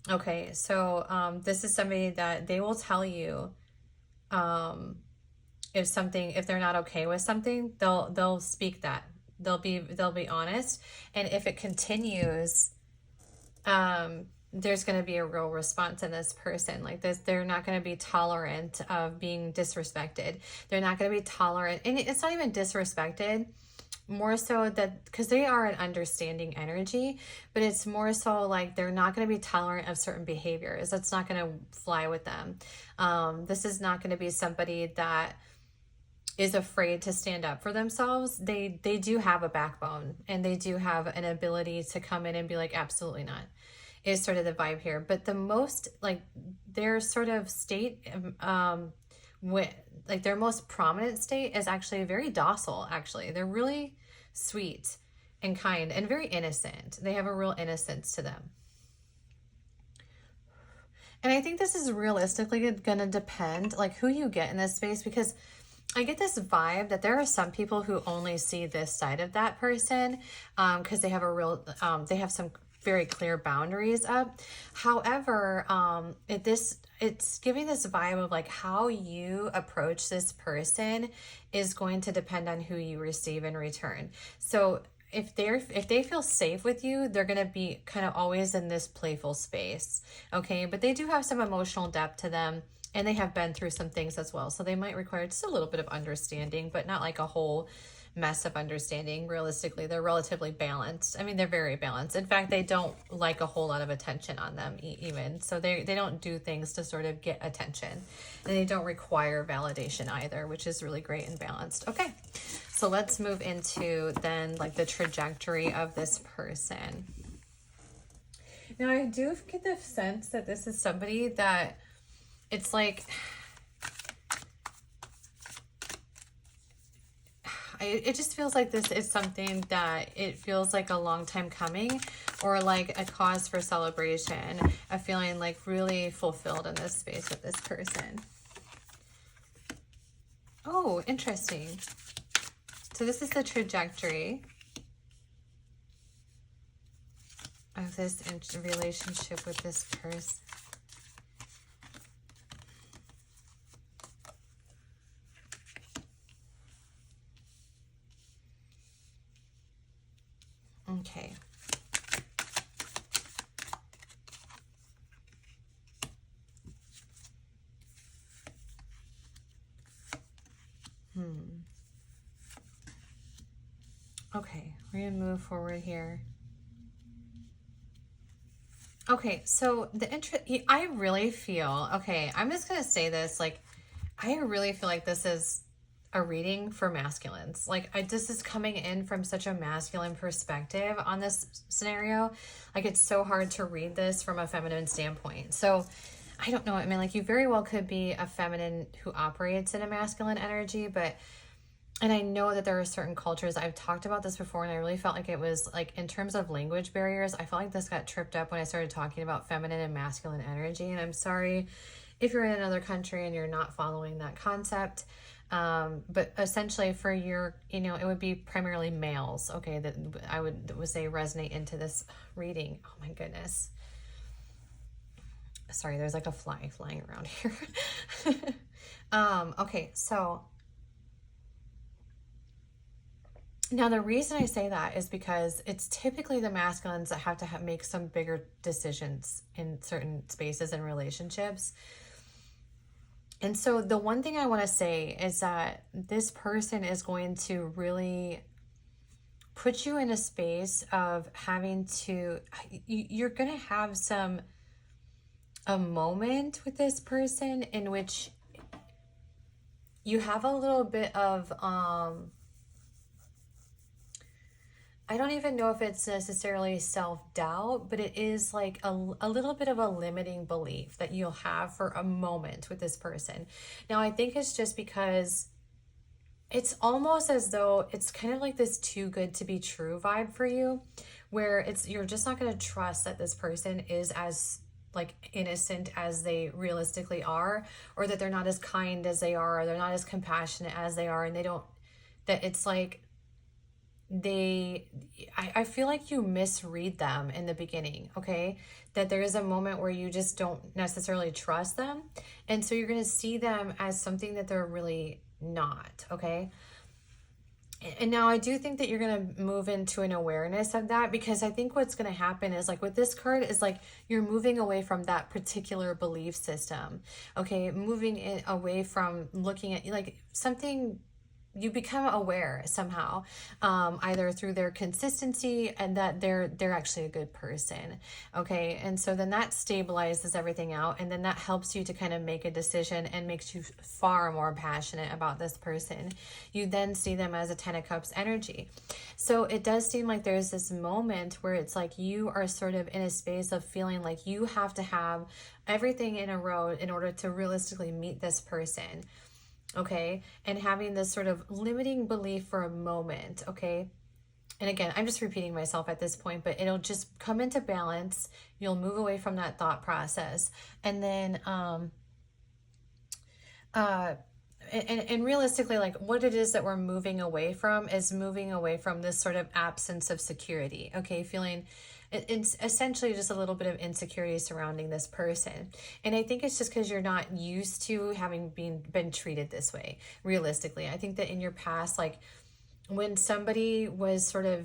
Okay, so this is somebody that they will tell you if they're not okay with something, they'll speak that. They'll be honest, and if it continues, there's going to be a real response in this person. Like this, they're not going to be tolerant of being disrespected. They're not going to be tolerant, and it's not even disrespected. More so that, because they are an understanding energy, but it's more so like they're not going to be tolerant of certain behaviors. That's not going to fly with them. This is not going to be somebody that is afraid to stand up for themselves. They do have a backbone, and they do have an ability to come in and be like, absolutely not, is sort of the vibe here. But the most, like, their sort of state, like their most prominent state is actually very docile. Actually, they're really sweet and kind and very innocent. They have a real innocence to them. And I think this is realistically going to depend like who you get in this space, because I get this vibe that there are some people who only see this side of that person because they have they have some very clear boundaries up. However, it's giving this vibe of like how you approach this person is going to depend on who you receive in return. So if they feel safe with you, they're going to be kind of always in this playful space. Okay. But they do have some emotional depth to them, and they have been through some things as well. So they might require just a little bit of understanding, but not like a whole mess of understanding. Realistically, they're relatively balanced. I mean, they're very balanced. In fact, they don't like a whole lot of attention on them even. So they don't do things to sort of get attention. And they don't require validation either, which is really great and balanced. Okay, so let's move into then like the trajectory of this person. Now, I do get the sense that this is somebody that it's like, it just feels like this is something that it feels like a long time coming, or like a cause for celebration, a feeling like really fulfilled in this space with this person. Oh, interesting. So this is the trajectory of this relationship with this person. Okay. Okay, we're gonna move forward here. Okay, so I really feel, okay, I'm just gonna say this, like, I really feel like this is a reading for masculines. Like, this is coming in from such a masculine perspective on this scenario. Like, it's so hard to read this from a feminine standpoint. So I don't know. I mean, like, you very well could be a feminine who operates in a masculine energy, and I know that there are certain cultures, I've talked about this before, and I really felt like it was like, in terms of language barriers, I felt like this got tripped up when I started talking about feminine and masculine energy. And I'm sorry if you're in another country and you're not following that concept. But essentially for your, it would be primarily males, okay, that I would say resonate into this reading. Oh my goodness. Sorry, there's like a fly flying around here. Okay, so now the reason I say that is because it's typically the masculines that have to make some bigger decisions in certain spaces and relationships. And so the one thing I want to say is that this person is going to really put you in a space of having to, you're going to have a moment with this person in which you have a little bit of, I don't even know if it's necessarily self-doubt, but it is like a little bit of a limiting belief that you'll have for a moment with this person. Now, I think it's just because it's almost as though it's kind of like this too good to be true vibe for you, where you're just not going to trust that this person is as like innocent as they realistically are, or that they're not as kind as they are, or they're not as compassionate as they are, and that it's like, I feel like you misread them in the beginning, okay? That there is a moment where you just don't necessarily trust them. And so you're going to see them as something that they're really not, okay? And now I do think that you're going to move into an awareness of that, because I think what's going to happen is, like, with this card is like you're moving away from that particular belief system, okay? Moving away from looking at like something. You become aware somehow, either through their consistency and that they're actually a good person, okay? And so then that stabilizes everything out, and then that helps you to kind of make a decision and makes you far more passionate about this person. You then see them as a 10 of Cups energy. So it does seem like there's this moment where it's like you are sort of in a space of feeling like you have to have everything in a row in order to realistically meet this person. Okay, and having this sort of limiting belief for a moment, okay? And again, I'm just repeating myself at this point, but it'll just come into balance. You'll move away from that thought process. And then, and realistically, like, what it is that we're moving away from is moving away from this sort of absence of security, okay? Feeling it's essentially just a little bit of insecurity surrounding this person. And I think it's just because you're not used to having been treated this way, realistically. I think that in your past, like, when somebody was sort of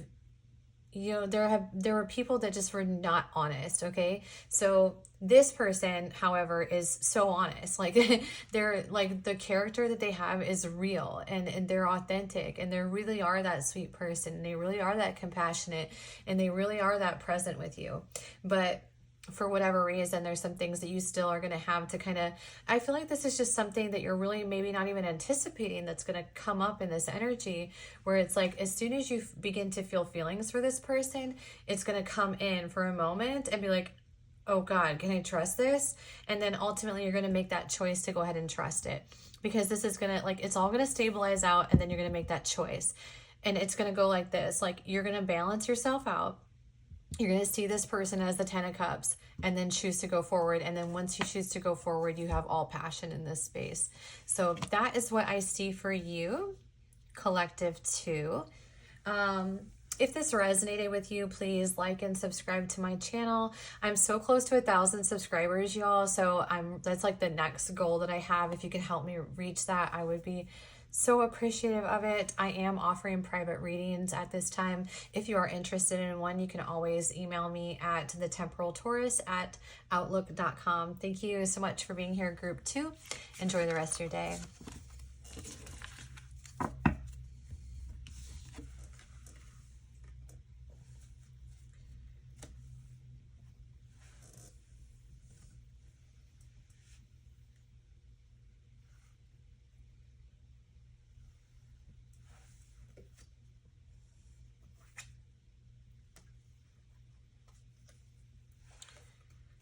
you know, there were people that just were not honest. Okay, so this person, however, is so honest. Like they're like, the character that they have is real, and they're authentic, and they really are that sweet person, and they really are that compassionate, and they really are that present with you. But for whatever reason, there's some things that you still are going to have to kind of, I feel like this is just something that you're really maybe not even anticipating that's going to come up in this energy, where it's like, as soon as you begin to feel feelings for this person, it's going to come in for a moment and be like, oh God, can I trust this? And then ultimately you're going to make that choice to go ahead and trust it, because this is going to, like, it's all going to stabilize out, and then you're going to make that choice. And it's going to go like this, like, you're going to balance yourself out. You're going to see this person as the 10 of cups, and then choose to go forward. And then once you choose to go forward, you have all passion in this space. So that is what I see for you, collective 2. If this resonated with you, please like and subscribe to my channel. I'm so close to 1,000 subscribers, y'all. So that's like the next goal that I have. If you could help me reach that, I would be so appreciative of it. I am offering private readings at this time. If you are interested in one, you can always email me at thetemporaltaurus@outlook.com. Thank you so much for being here, group 2. Enjoy the rest of your day.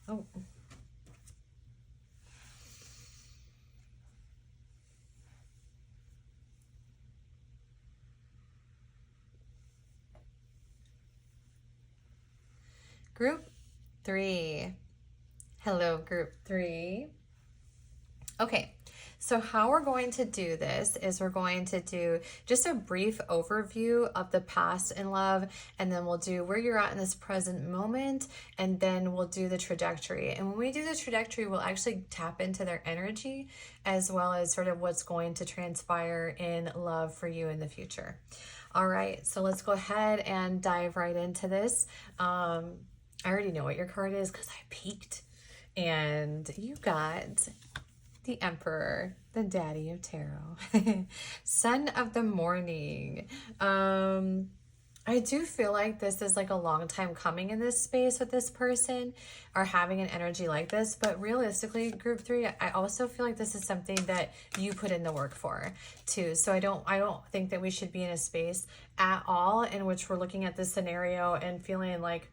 Oh. Group 3. Hello, group 3. Okay, so how we're going to do this is we're going to do just a brief overview of the past in love, and then we'll do where you're at in this present moment, and then we'll do the trajectory. And when we do the trajectory, we'll actually tap into their energy, as well as sort of what's going to transpire in love for you in the future. All right, so let's go ahead and dive right into this. I already know what your card is because I peeked, and you got the Emperor, the daddy of tarot, son of the morning. I do feel like this is like a long time coming in this space with this person, or having an energy like this. But realistically, group 3, I also feel like this is something that you put in the work for too. So I don't think that we should be in a space at all in which we're looking at this scenario and feeling like,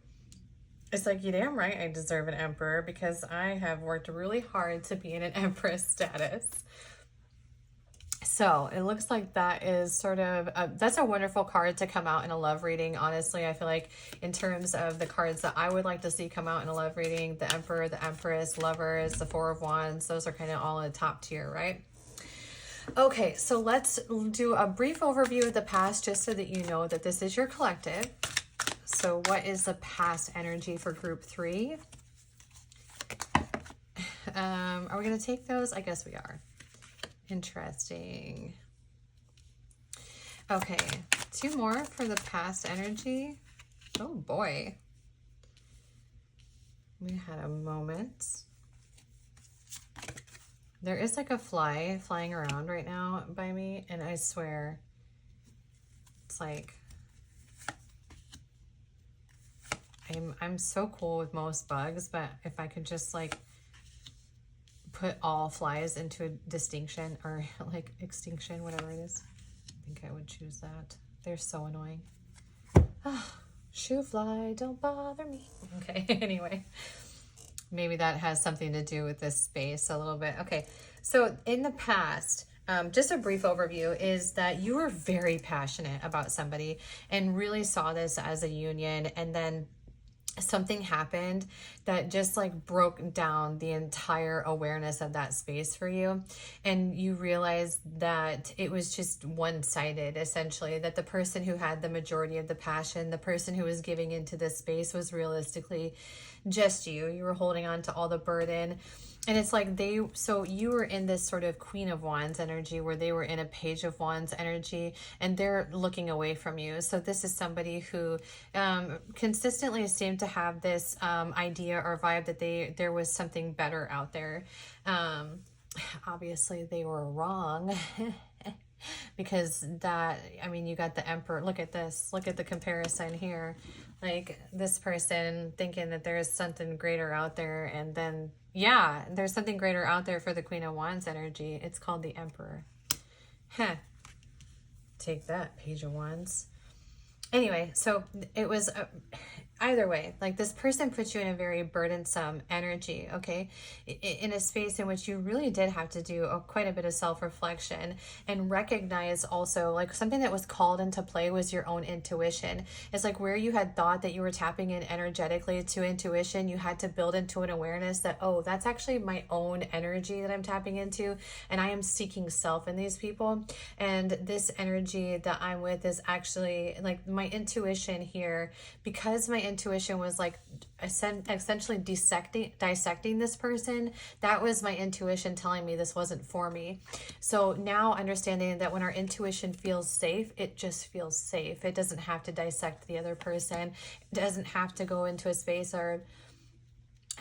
it's like, you damn right I deserve an emperor, because I have worked really hard to be in an empress status. So it looks like that is sort of, that's a wonderful card to come out in a love reading. Honestly, I feel like in terms of the cards that I would like to see come out in a love reading, the Emperor, the Empress, Lovers, the Four of Wands, those are kind of all in the top tier, right? Okay, so let's do a brief overview of the past, just so that you know that this is your collective. So what is the past energy for group 3? Are we going to take those? I guess we are. Interesting. Okay, 2 more for the past energy. Oh boy. We had a moment. There is like a fly flying around right now by me, and I swear it's like, I'm so cool with most bugs, but if I could just like put all flies into a distinction, or like extinction, whatever it is, I think I would choose that. They're so annoying. Shoo fly, don't bother me. Okay, anyway, maybe that has something to do with this space a little bit. Okay, so in the past, just a brief overview is that you were very passionate about somebody and really saw this as a union, and then something happened that just like broke down the entire awareness of that space for you. And you realized that it was just one-sided, essentially, that the person who had the majority of the passion, the person who was giving into this space, was realistically just you. You were holding on to all the burden. And it's like so you were in this sort of Queen of Wands energy where they were in a Page of Wands energy, and they're looking away from you. So this is somebody who consistently seemed to have this idea or vibe that there was something better out there. Obviously they were wrong. Because that, I mean, you got the Emperor. Look at this. Look at the comparison here. Like this person thinking that there's something greater out there, and then, yeah, there's something greater out there for the Queen of Wands energy. It's called the Emperor. Huh. Take that, Page of Wands. Anyway, so it was either way, like this person puts you in a very burdensome energy, okay, in a space in which you really did have to do quite a bit of self-reflection and recognize also, like, something that was called into play was your own intuition. It's like where you had thought that you were tapping in energetically to intuition, you had to build into an awareness that, oh, that's actually my own energy that I'm tapping into, and I am seeking self in these people, and this energy that I'm with is actually like my intuition here, because my intuition was like essentially dissecting this person. That was my intuition telling me this wasn't for me. So now understanding that when our intuition feels safe, it just feels safe. It doesn't have to dissect the other person. It doesn't have to go into a space or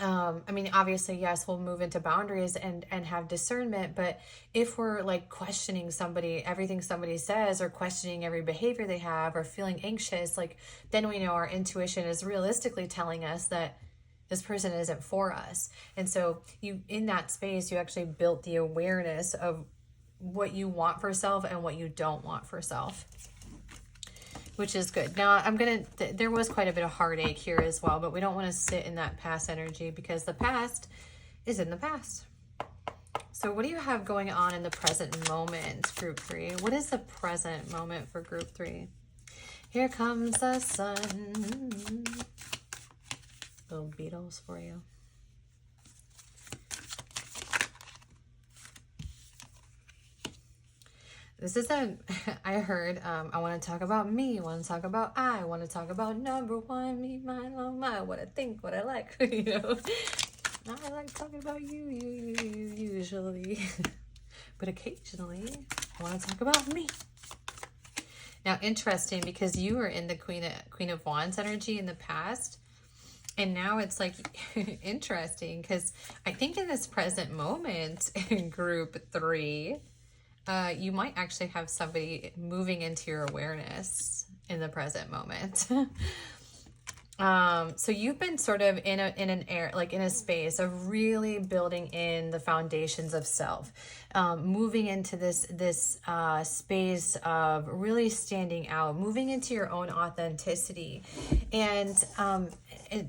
I mean, obviously, yes, we'll move into boundaries and have discernment, but if we're like questioning somebody, everything somebody says, or questioning every behavior they have, or feeling anxious, like, then we know our intuition is realistically telling us that this person isn't for us. And so you, in that space, you actually built the awareness of what you want for self and what you don't want for self, which is good. Now, there was quite a bit of heartache here as well, but we don't want to sit in that past energy because the past is in the past. So what do you have going on in the present moment, Group 3? What is the present moment for Group 3? Here comes the sun. Little Beatles for you. This is I heard, I want to talk about me, I want to talk about I want to talk about number one, me, mine, oh my, what I think, what I like, you know. I like talking about you usually, but occasionally I want to talk about me. Now, interesting, because you were in the Queen of Wands energy in the past, and now it's like interesting, because I think in this present moment in Group 3, you might actually have somebody moving into your awareness in the present moment. So you've been sort of in a space of really building in the foundations of self, moving into this space of really standing out, moving into your own authenticity, and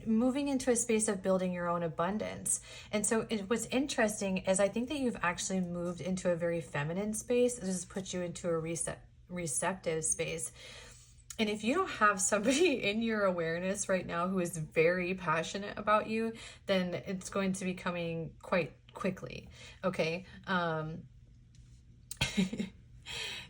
moving into a space of building your own abundance. And so what's interesting is I think that you've actually moved into a very feminine space. This has put you into a receptive space. And if you don't have somebody in your awareness right now who is very passionate about you, then it's going to be coming quite quickly. Okay.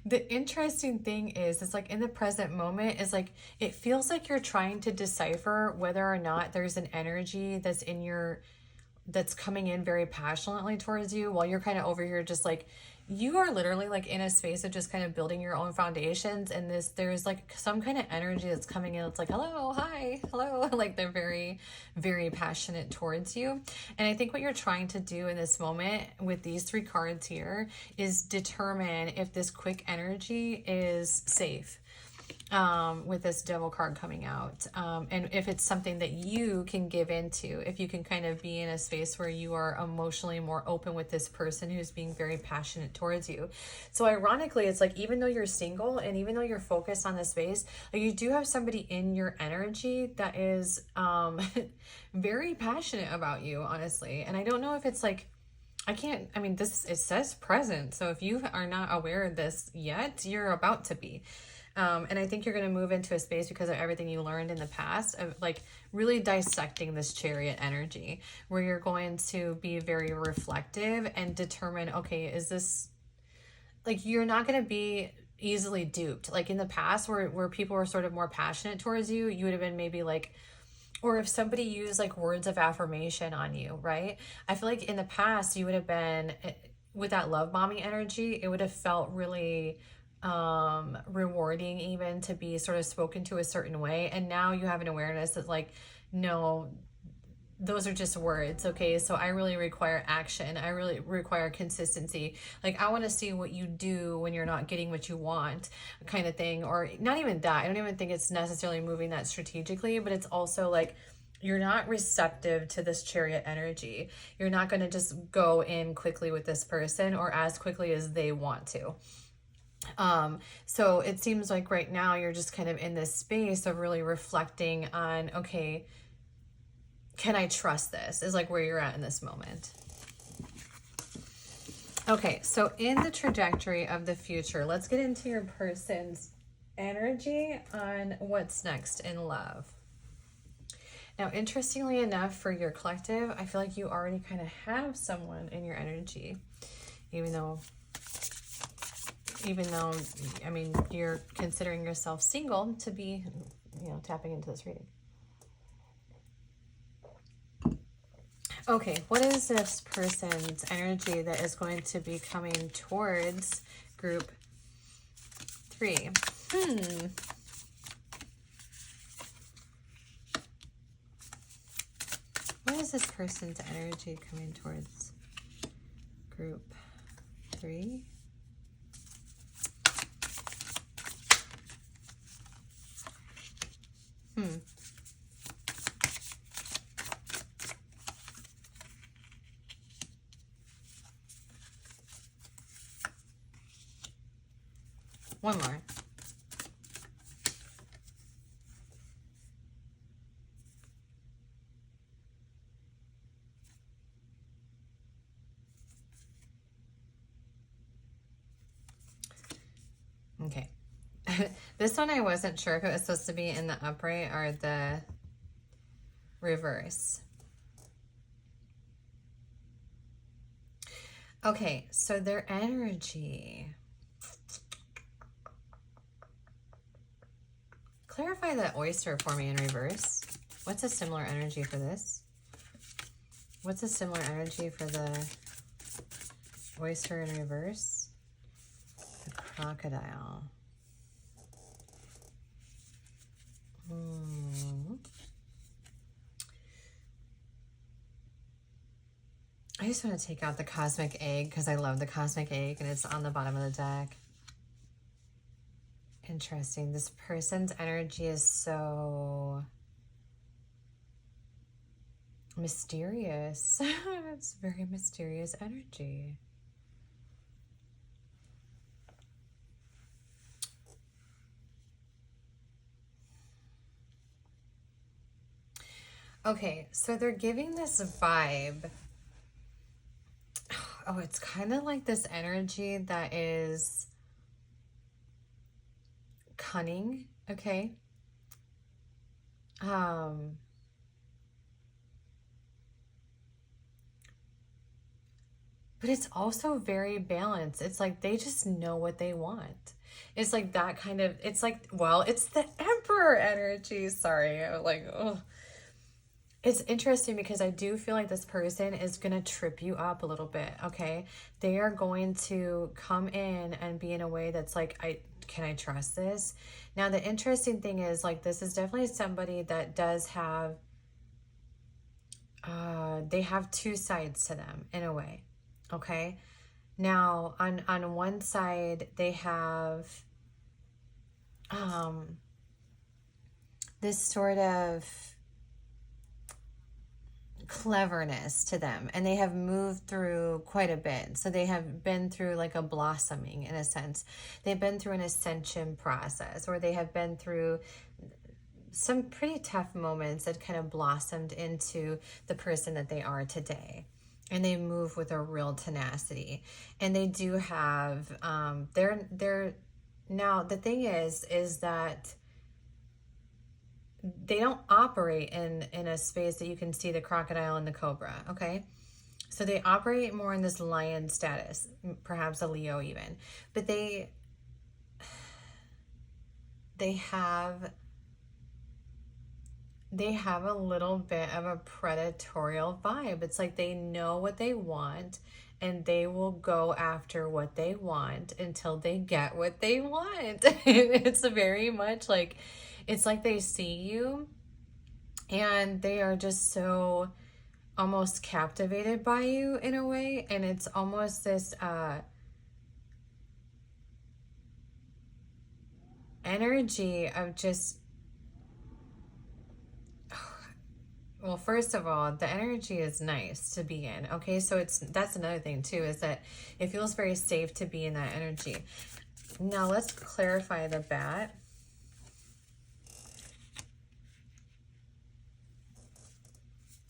The interesting thing is, it's like in the present moment is like, it feels like you're trying to decipher whether or not there's an energy that's coming in very passionately towards you, while you're kind of over here just like, you are literally like in a space of just kind of building your own foundations, and there's like some kind of energy that's coming in. It's like, hello, hi, hello. Like they're very, very passionate towards you. And I think what you're trying to do in this moment with these 3 cards here is determine if this quick energy is safe. With this Devil card coming out, and if it's something that you can give into, if you can kind of be in a space where you are emotionally more open with this person who's being very passionate towards you. So ironically, it's like, even though you're single and even though you're focused on this space, like, you do have somebody in your energy that is very passionate about you, honestly. And I don't know if it's like, it says present, so if you are not aware of this yet, you're about to be. And I think you're going to move into a space because of everything you learned in the past of like really dissecting this chariot energy, where you're going to be very reflective and determine, okay, is this like, you're not going to be easily duped. Like in the past where people were sort of more passionate towards you, you would have been maybe like, or if somebody used like words of affirmation on you, right? I feel like in the past you would have been with that love bombing energy, it would have felt really rewarding even to be sort of spoken to a certain way. And now you have an awareness that like, no, those are just words, okay? So I really require action. I really require consistency. Like, I want to see what you do when you're not getting what you want, kind of thing. Or not even that. I don't even think it's necessarily moving that strategically, but it's also like, you're not receptive to this chariot energy. You're not going to just go in quickly with this person or as quickly as they want to. So it seems like right now you're just kind of in this space of really reflecting on, okay, can I trust this? Is like where you're at in this moment. Okay, so in the trajectory of the future, let's get into your person's energy on what's next in love. Now, interestingly enough, for your collective, I feel like you already kind of have someone in your energy, even though, I mean, you're considering yourself single to be, tapping into this reading. Okay, what is this person's energy that is going to be coming towards group 3? What is this person's energy coming towards group 3? One more. Okay. This one I wasn't sure if it was supposed to be in the upright or the reverse. Okay, so their energy. Clarify the oyster for me in reverse. What's a similar energy for this? What's a similar energy for the oyster in reverse? The crocodile. I just want to take out the cosmic egg because I love the cosmic egg and it's on the bottom of the deck. Interesting. This person's energy is so mysterious. It's very mysterious energy. Okay, so they're giving this vibe. Oh, it's kind of like this energy that is cunning, okay? But it's also very balanced. It's like they just know what they want. It's like that kind of, it's like, well, it's the Emperor energy. Sorry, I'm like, oh. It's interesting because I do feel like this person is going to trip you up a little bit, okay? They are going to come in and be in a way that's like, can I trust this? Now, the interesting thing is, like, this is definitely somebody that does have, they have two sides to them in a way, okay? Now, on one side, they have this sort of cleverness to them, and they have moved through quite a bit. So they have been through like a blossoming in a sense. They've been through an ascension process, or they have been through some pretty tough moments that kind of blossomed into the person that they are today. And they move with a real tenacity. And they do have, they're Now, the thing is that they don't operate in a space that you can see the crocodile and the cobra, okay? So they operate more in this lion status, perhaps a Leo even. But they have a little bit of a predatorial vibe. It's like they know what they want and they will go after what they want until they get what they want. It's very much like, it's like they see you and they are just so almost captivated by you in a way. And it's almost this energy of just, well, first of all, the energy is nice to be in. Okay, so that's another thing too, is that it feels very safe to be in that energy. Now let's clarify the bat.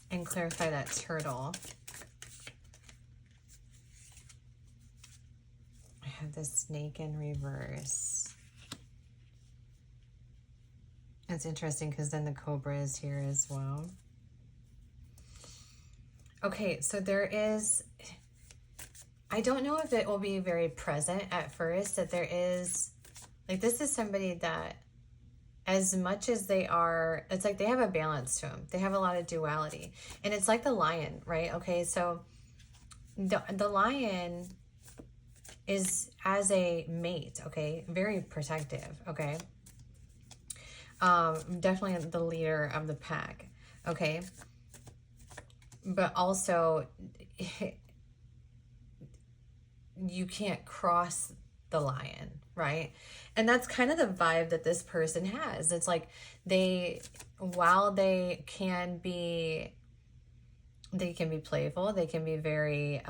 And clarify that turtle. I have the snake in reverse. It's interesting because then the cobra is here as well. Okay, so there is, I don't know if it will be very present at first, that there is, like, this is somebody that, as much as they are, it's like they have a balance to them. They have a lot of duality. And it's like the lion, right? Okay, so the lion is, as a mate, okay, very protective, okay? Definitely the leader of the pack, okay? But also, you can't cross the lion, right? And that's kind of the vibe that this person has. It's like while they can be playful, they can be very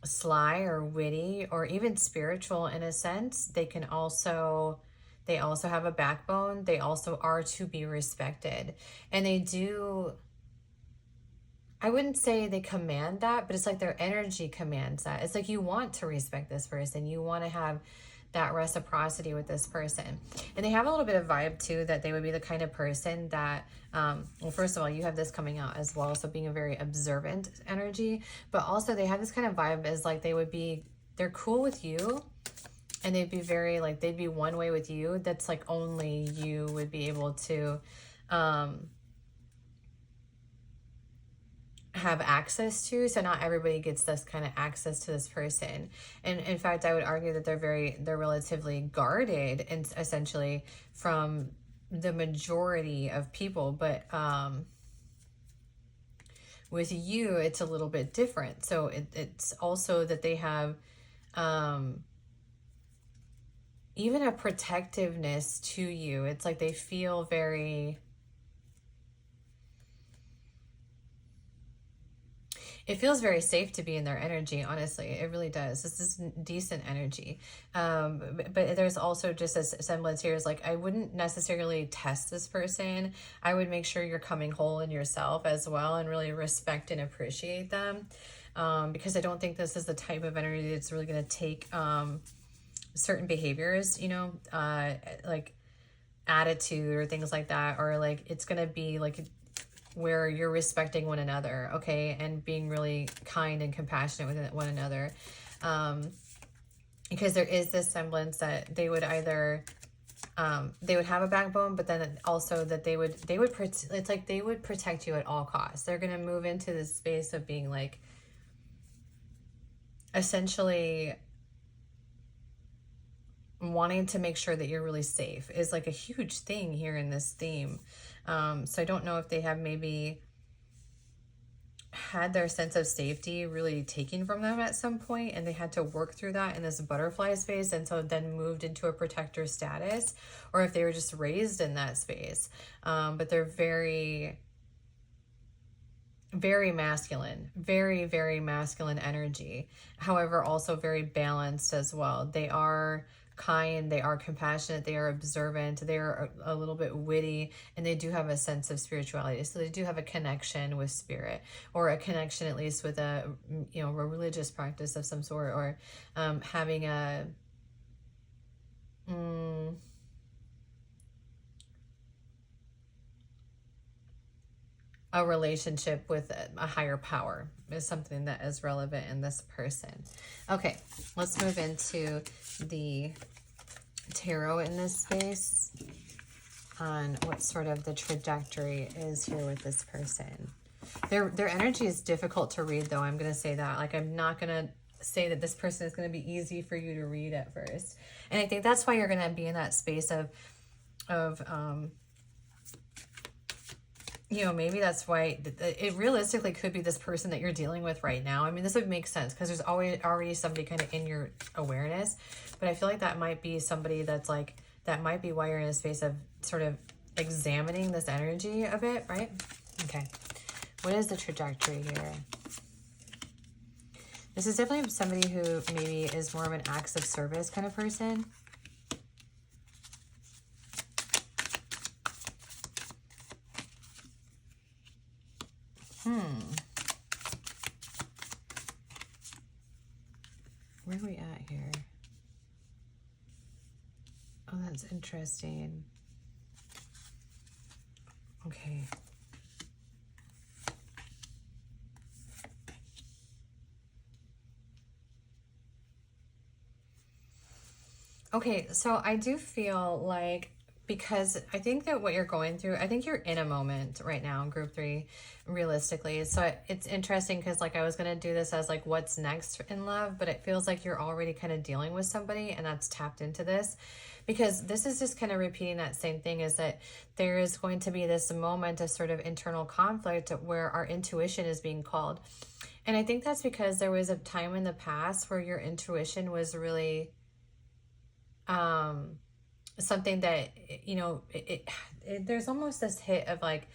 sly or witty or even spiritual in a sense. They also have a backbone. They also are to be respected. And they do, I wouldn't say they command that, but it's like their energy commands that. It's like you want to respect this person. You want to have that reciprocity with this person. And they have a little bit of vibe too, that they would be the kind of person that, well, first of all, you have this coming out as well. So being a very observant energy, but also they have this kind of vibe as like they're cool with you. And they'd be very like, they'd be one way with you. That's like only you would be able to, have access to. So not everybody gets this kind of access to this person. And in fact, I would argue that they're relatively guarded and essentially from the majority of people. But with you, it's a little bit different. So it's also that they have even a protectiveness to you. It's like they feel very, it feels very safe to be in their energy, honestly. It really does. This is decent energy. But there's also just a semblance here is like, I wouldn't necessarily test this person. I would make sure you're coming whole in yourself as well and really respect and appreciate them. Because I don't think this is the type of energy that's really going to take certain behaviors, like attitude or things like that. Or like, it's going to be like where you're respecting one another, okay, and being really kind and compassionate with one another, because there is this semblance that they would either they would have a backbone, but then also that they would it's like they would protect you at all costs. They're going to move into this space of being like essentially wanting to make sure that you're really safe is like a huge thing here in this theme. So I don't know if they have maybe had their sense of safety really taken from them at some point and they had to work through that in this butterfly space and so then moved into a protector status, or if they were just raised in that space. But they're very, very masculine, very, very masculine energy. However, also very balanced as well. They are kind, they are compassionate, they are observant, they are a little bit witty, and they do have a sense of spirituality. So they do have a connection with spirit, or a connection at least with a religious practice of some sort, or having a A relationship with a higher power is something that is relevant in this person. Okay, let's move into the tarot in this space on what sort of the trajectory is here with this person. Their energy is difficult to read, though. I'm going to say that. Like, I'm not going to say that this person is going to be easy for you to read at first. And I think that's why you're going to be in that space of you know, maybe that's why it realistically could be this person that you're dealing with right now. I mean, this would make sense because there's already somebody kind of in your awareness, but I feel like that might be somebody that's like, that might be why you're in a space of sort of examining this energy of it, right? Okay. What is the trajectory here? This is definitely somebody who maybe is more of an acts of service kind of person. Where are we at here? Oh, that's interesting. Okay. Okay, so I do feel like, because I think that what you're going through, I think you're in a moment right now in group 3, realistically. So it's interesting because like I was going to do this as like what's next in love, but it feels like you're already kind of dealing with somebody and that's tapped into this, because this is just kind of repeating that same thing, is that there is going to be this moment of sort of internal conflict where our intuition is being called. And I think that's because there was a time in the past where your intuition was really something that, you know, there's almost this hit of like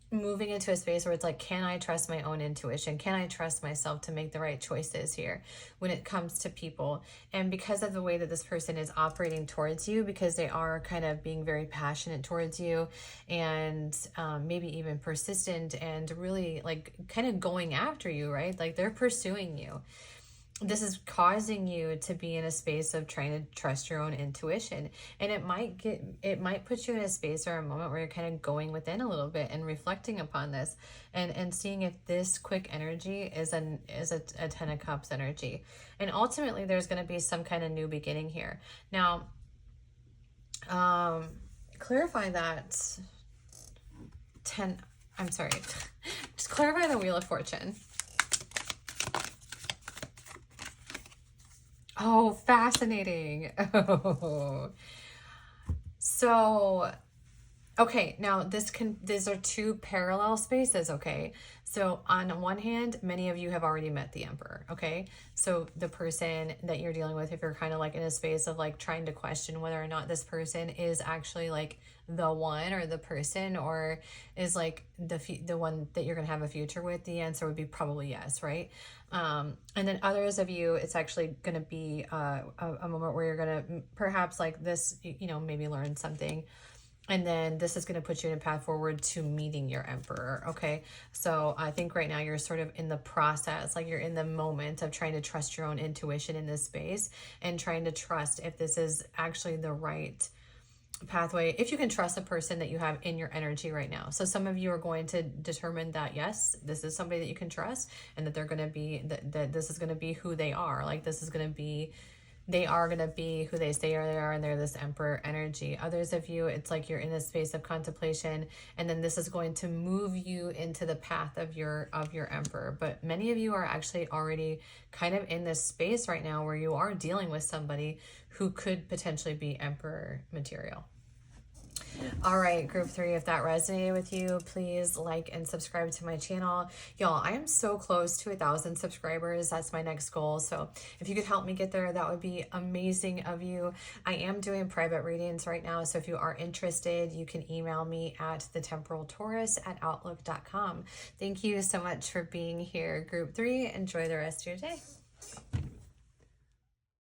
moving into a space where it's like, can I trust my own intuition? Can I trust myself to make the right choices here when it comes to people? And because of the way that this person is operating towards you, because they are kind of being very passionate towards you and maybe even persistent and really like kind of going after you, right? Like they're pursuing you. This is causing you to be in a space of trying to trust your own intuition. And it might put you in a space or a moment where you're kind of going within a little bit and reflecting upon this and seeing if this quick energy is a 10 of Cups energy. And ultimately there's going to be some kind of new beginning here. Now, clarify that just clarify the Wheel of Fortune. Oh, fascinating. Oh. So, okay, now these are two parallel spaces, okay? So on one hand, many of you have already met the Emperor, okay? So the person that you're dealing with, if you're kind of like in a space of like trying to question whether or not this person is actually like the one or the person, or is like the one that you're gonna have a future with, the answer would be probably yes, right? And then others of you, it's actually gonna be a moment where you're gonna perhaps like this, you know, maybe learn something. And then this is going to put you in a path forward to meeting your Emperor, okay? So I think right now you're sort of in the process, like you're in the moment of trying to trust your own intuition in this space and trying to trust if this is actually the right pathway, if you can trust the person that you have in your energy right now. So some of you are going to determine that, yes, this is somebody that you can trust and that they're going to be, that this is going to be who they are. Like this is going to be, they are going to be who they say they are, and they're this Emperor energy. Others of you, it's like you're in a space of contemplation, and then this is going to move you into the path of your Emperor. But many of you are actually already kind of in this space right now where you are dealing with somebody who could potentially be Emperor material. All right, group 3, if that resonated with you, please like and subscribe to my channel. Y'all, I am so close to 1,000 subscribers. That's my next goal. So if you could help me get there, that would be amazing of you. I am doing private readings right now. So if you are interested, you can email me at thetemporaltaurus@outlook.com. Thank you so much for being here, group 3. Enjoy the rest of your day.